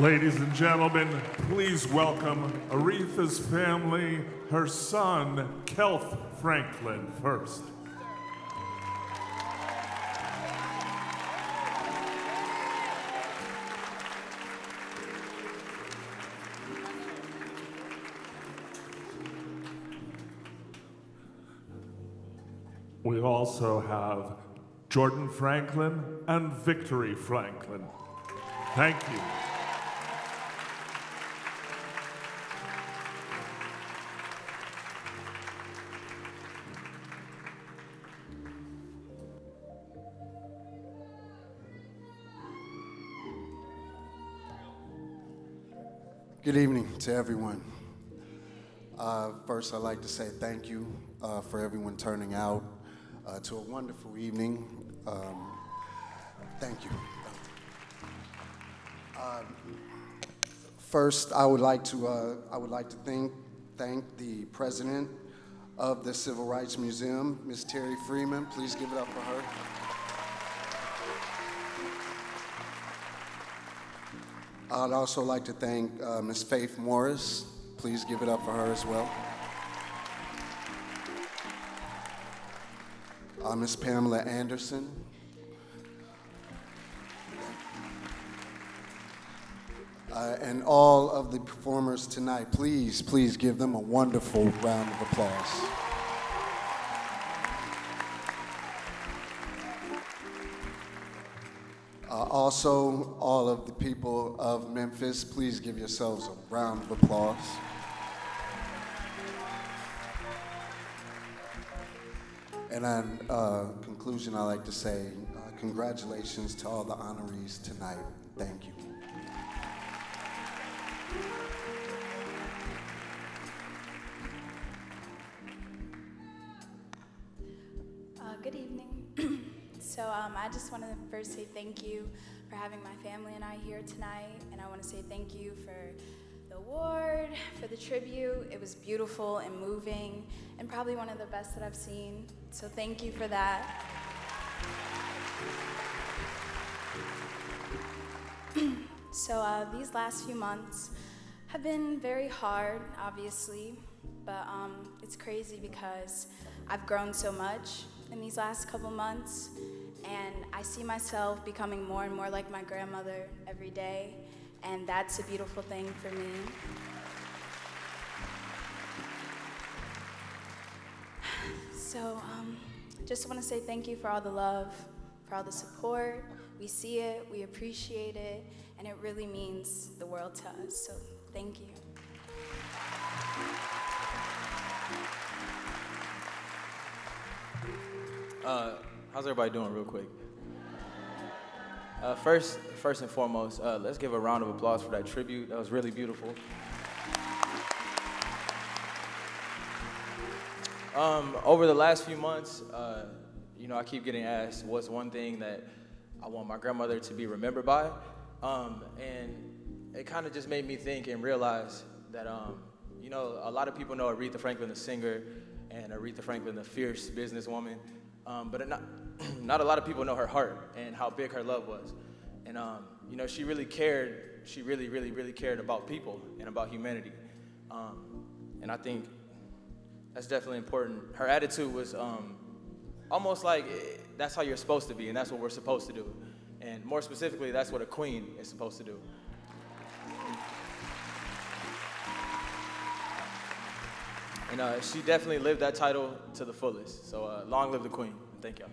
Ladies and gentlemen, please welcome Aretha's family, her son, Kelf Franklin, first. We also have Jordan Franklin and Victory Franklin. Thank you. Good evening to everyone. First, I'd like to say thank you for everyone turning out to a wonderful evening. Thank you. First, I would like to thank the president of the Civil Rights Museum, Ms. Terry Freeman. Please give it up for her. I'd also like to thank Ms. Faith Morris. Please give it up for her as well. Ms. Pamela Anderson. And all of the performers tonight, please give them a wonderful round of applause. Also, all of the people of Memphis, please give yourselves a round of applause. And in conclusion, I'd like to say congratulations to all the honorees tonight. Thank you. Good evening. So I just want to first say thank you for having my family and I here tonight, and I want to say thank you for the award, for the tribute. It was beautiful and moving, and probably one of the best that I've seen, so thank you for that. So these last few months have been very hard, obviously, but it's crazy because I've grown so much in these last couple months, and I see myself becoming more and more like my grandmother every day, and that's a beautiful thing for me. So just want to say thank you for all the love, for all the support. We see it, we appreciate it, and it really means the world to us, so thank you. How's everybody doing real quick? First and foremost, let's give a round of applause for that tribute. That was really beautiful. Over the last few months, you know, I keep getting asked what's one thing that I want my grandmother to be remembered by. And it kind of just made me think and realize that, you know, a lot of people know Aretha Franklin, the singer, and Aretha Franklin, the fierce businesswoman. But not a lot of people know her heart and how big her love was. And, you know, she really cared. She really, really, really cared about people and about humanity. And I think that's definitely important. Her attitude was almost like that's how you're supposed to be, and that's what we're supposed to do. And more specifically, that's what a queen is supposed to do. And she definitely lived that title to the fullest. So long live the queen. Thank y'all.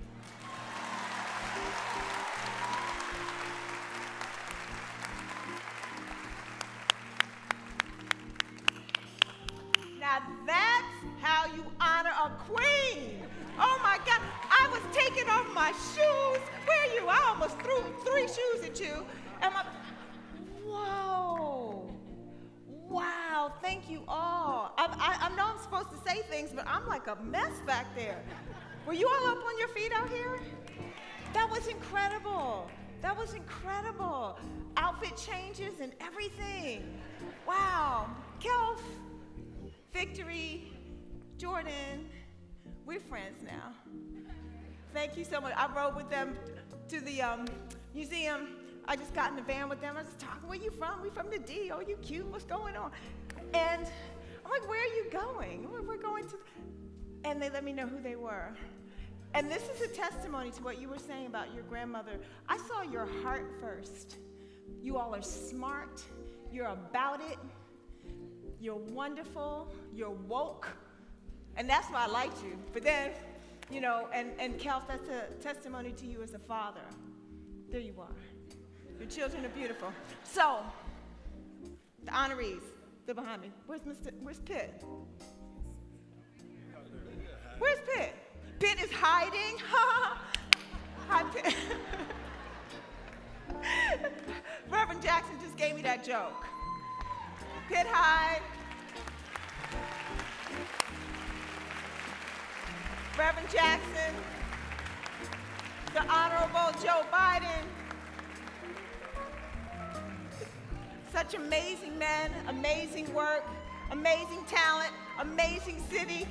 Now that's how you honor a queen. Oh my God, I was taking off my shoes. Where are you? I almost threw 3 shoes at you. And whoa. Wow, thank you all. I know I'm supposed to say things, but I'm like a mess back there. Were you all up on your feet out here? That was incredible. That was incredible. Outfit changes and everything. Wow. Kelf, Victory, Jordan, we're friends now. Thank you so much. I rode with them to the museum I just got in the van with them. I was just talking, where you from? We from the D. Oh, you cute. What's going on? And I'm like, where are you going? We're going to, and they let me know who they were. And this is a testimony to what you were saying about your grandmother. I saw your heart first. You all are smart. You're about it. You're wonderful. You're woke. And that's why I liked you. But then, you know, and Kels, that's a testimony to you as a father. There you are. Your children are beautiful. So, the honorees, they're behind me. Where's Pitt? Where's Pitt? Pitt is hiding. Hi, Pitt. Reverend Jackson just gave me that joke. Pitt Hyde. Reverend Jackson. The Honorable Joe Biden. Such amazing men, amazing work, amazing talent, amazing city.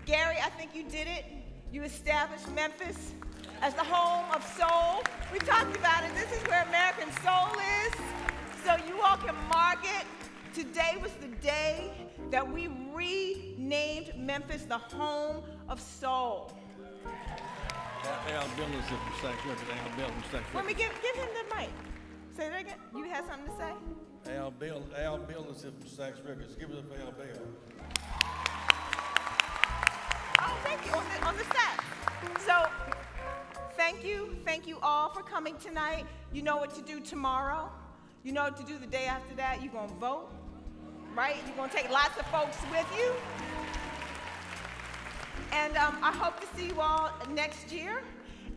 Gary, I think you did it. You established Memphis as the home of soul. We talked about it. This is where American soul is. So you all can mark it. Today was the day that we renamed Memphis the home of soul. Al Billings from Stax Records. Al Billings from Stax Records. Let me give him the mic. Say that again. You had something to say? Al Billings from Stax Records. Give it up for Al Bell. Oh, thank you. On the set. So, thank you all for coming tonight. You know what to do tomorrow. You know what to do the day after that. You're going to vote, right? You're going to take lots of folks with you. And I hope to see you all next year.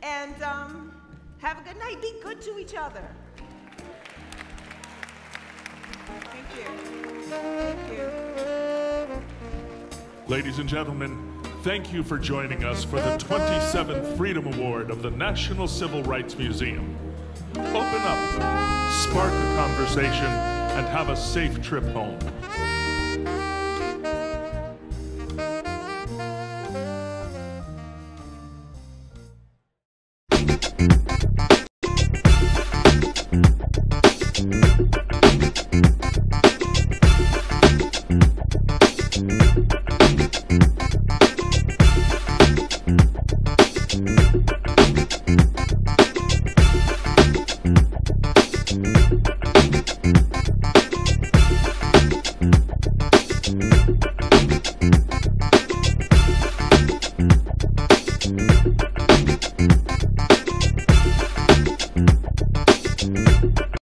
And have a good night. Be good to each other. Thank you. Thank you. Ladies and gentlemen, thank you for joining us for the 27th Freedom Award of the National Civil Rights Museum. Open up, spark a conversation, and have a safe trip home.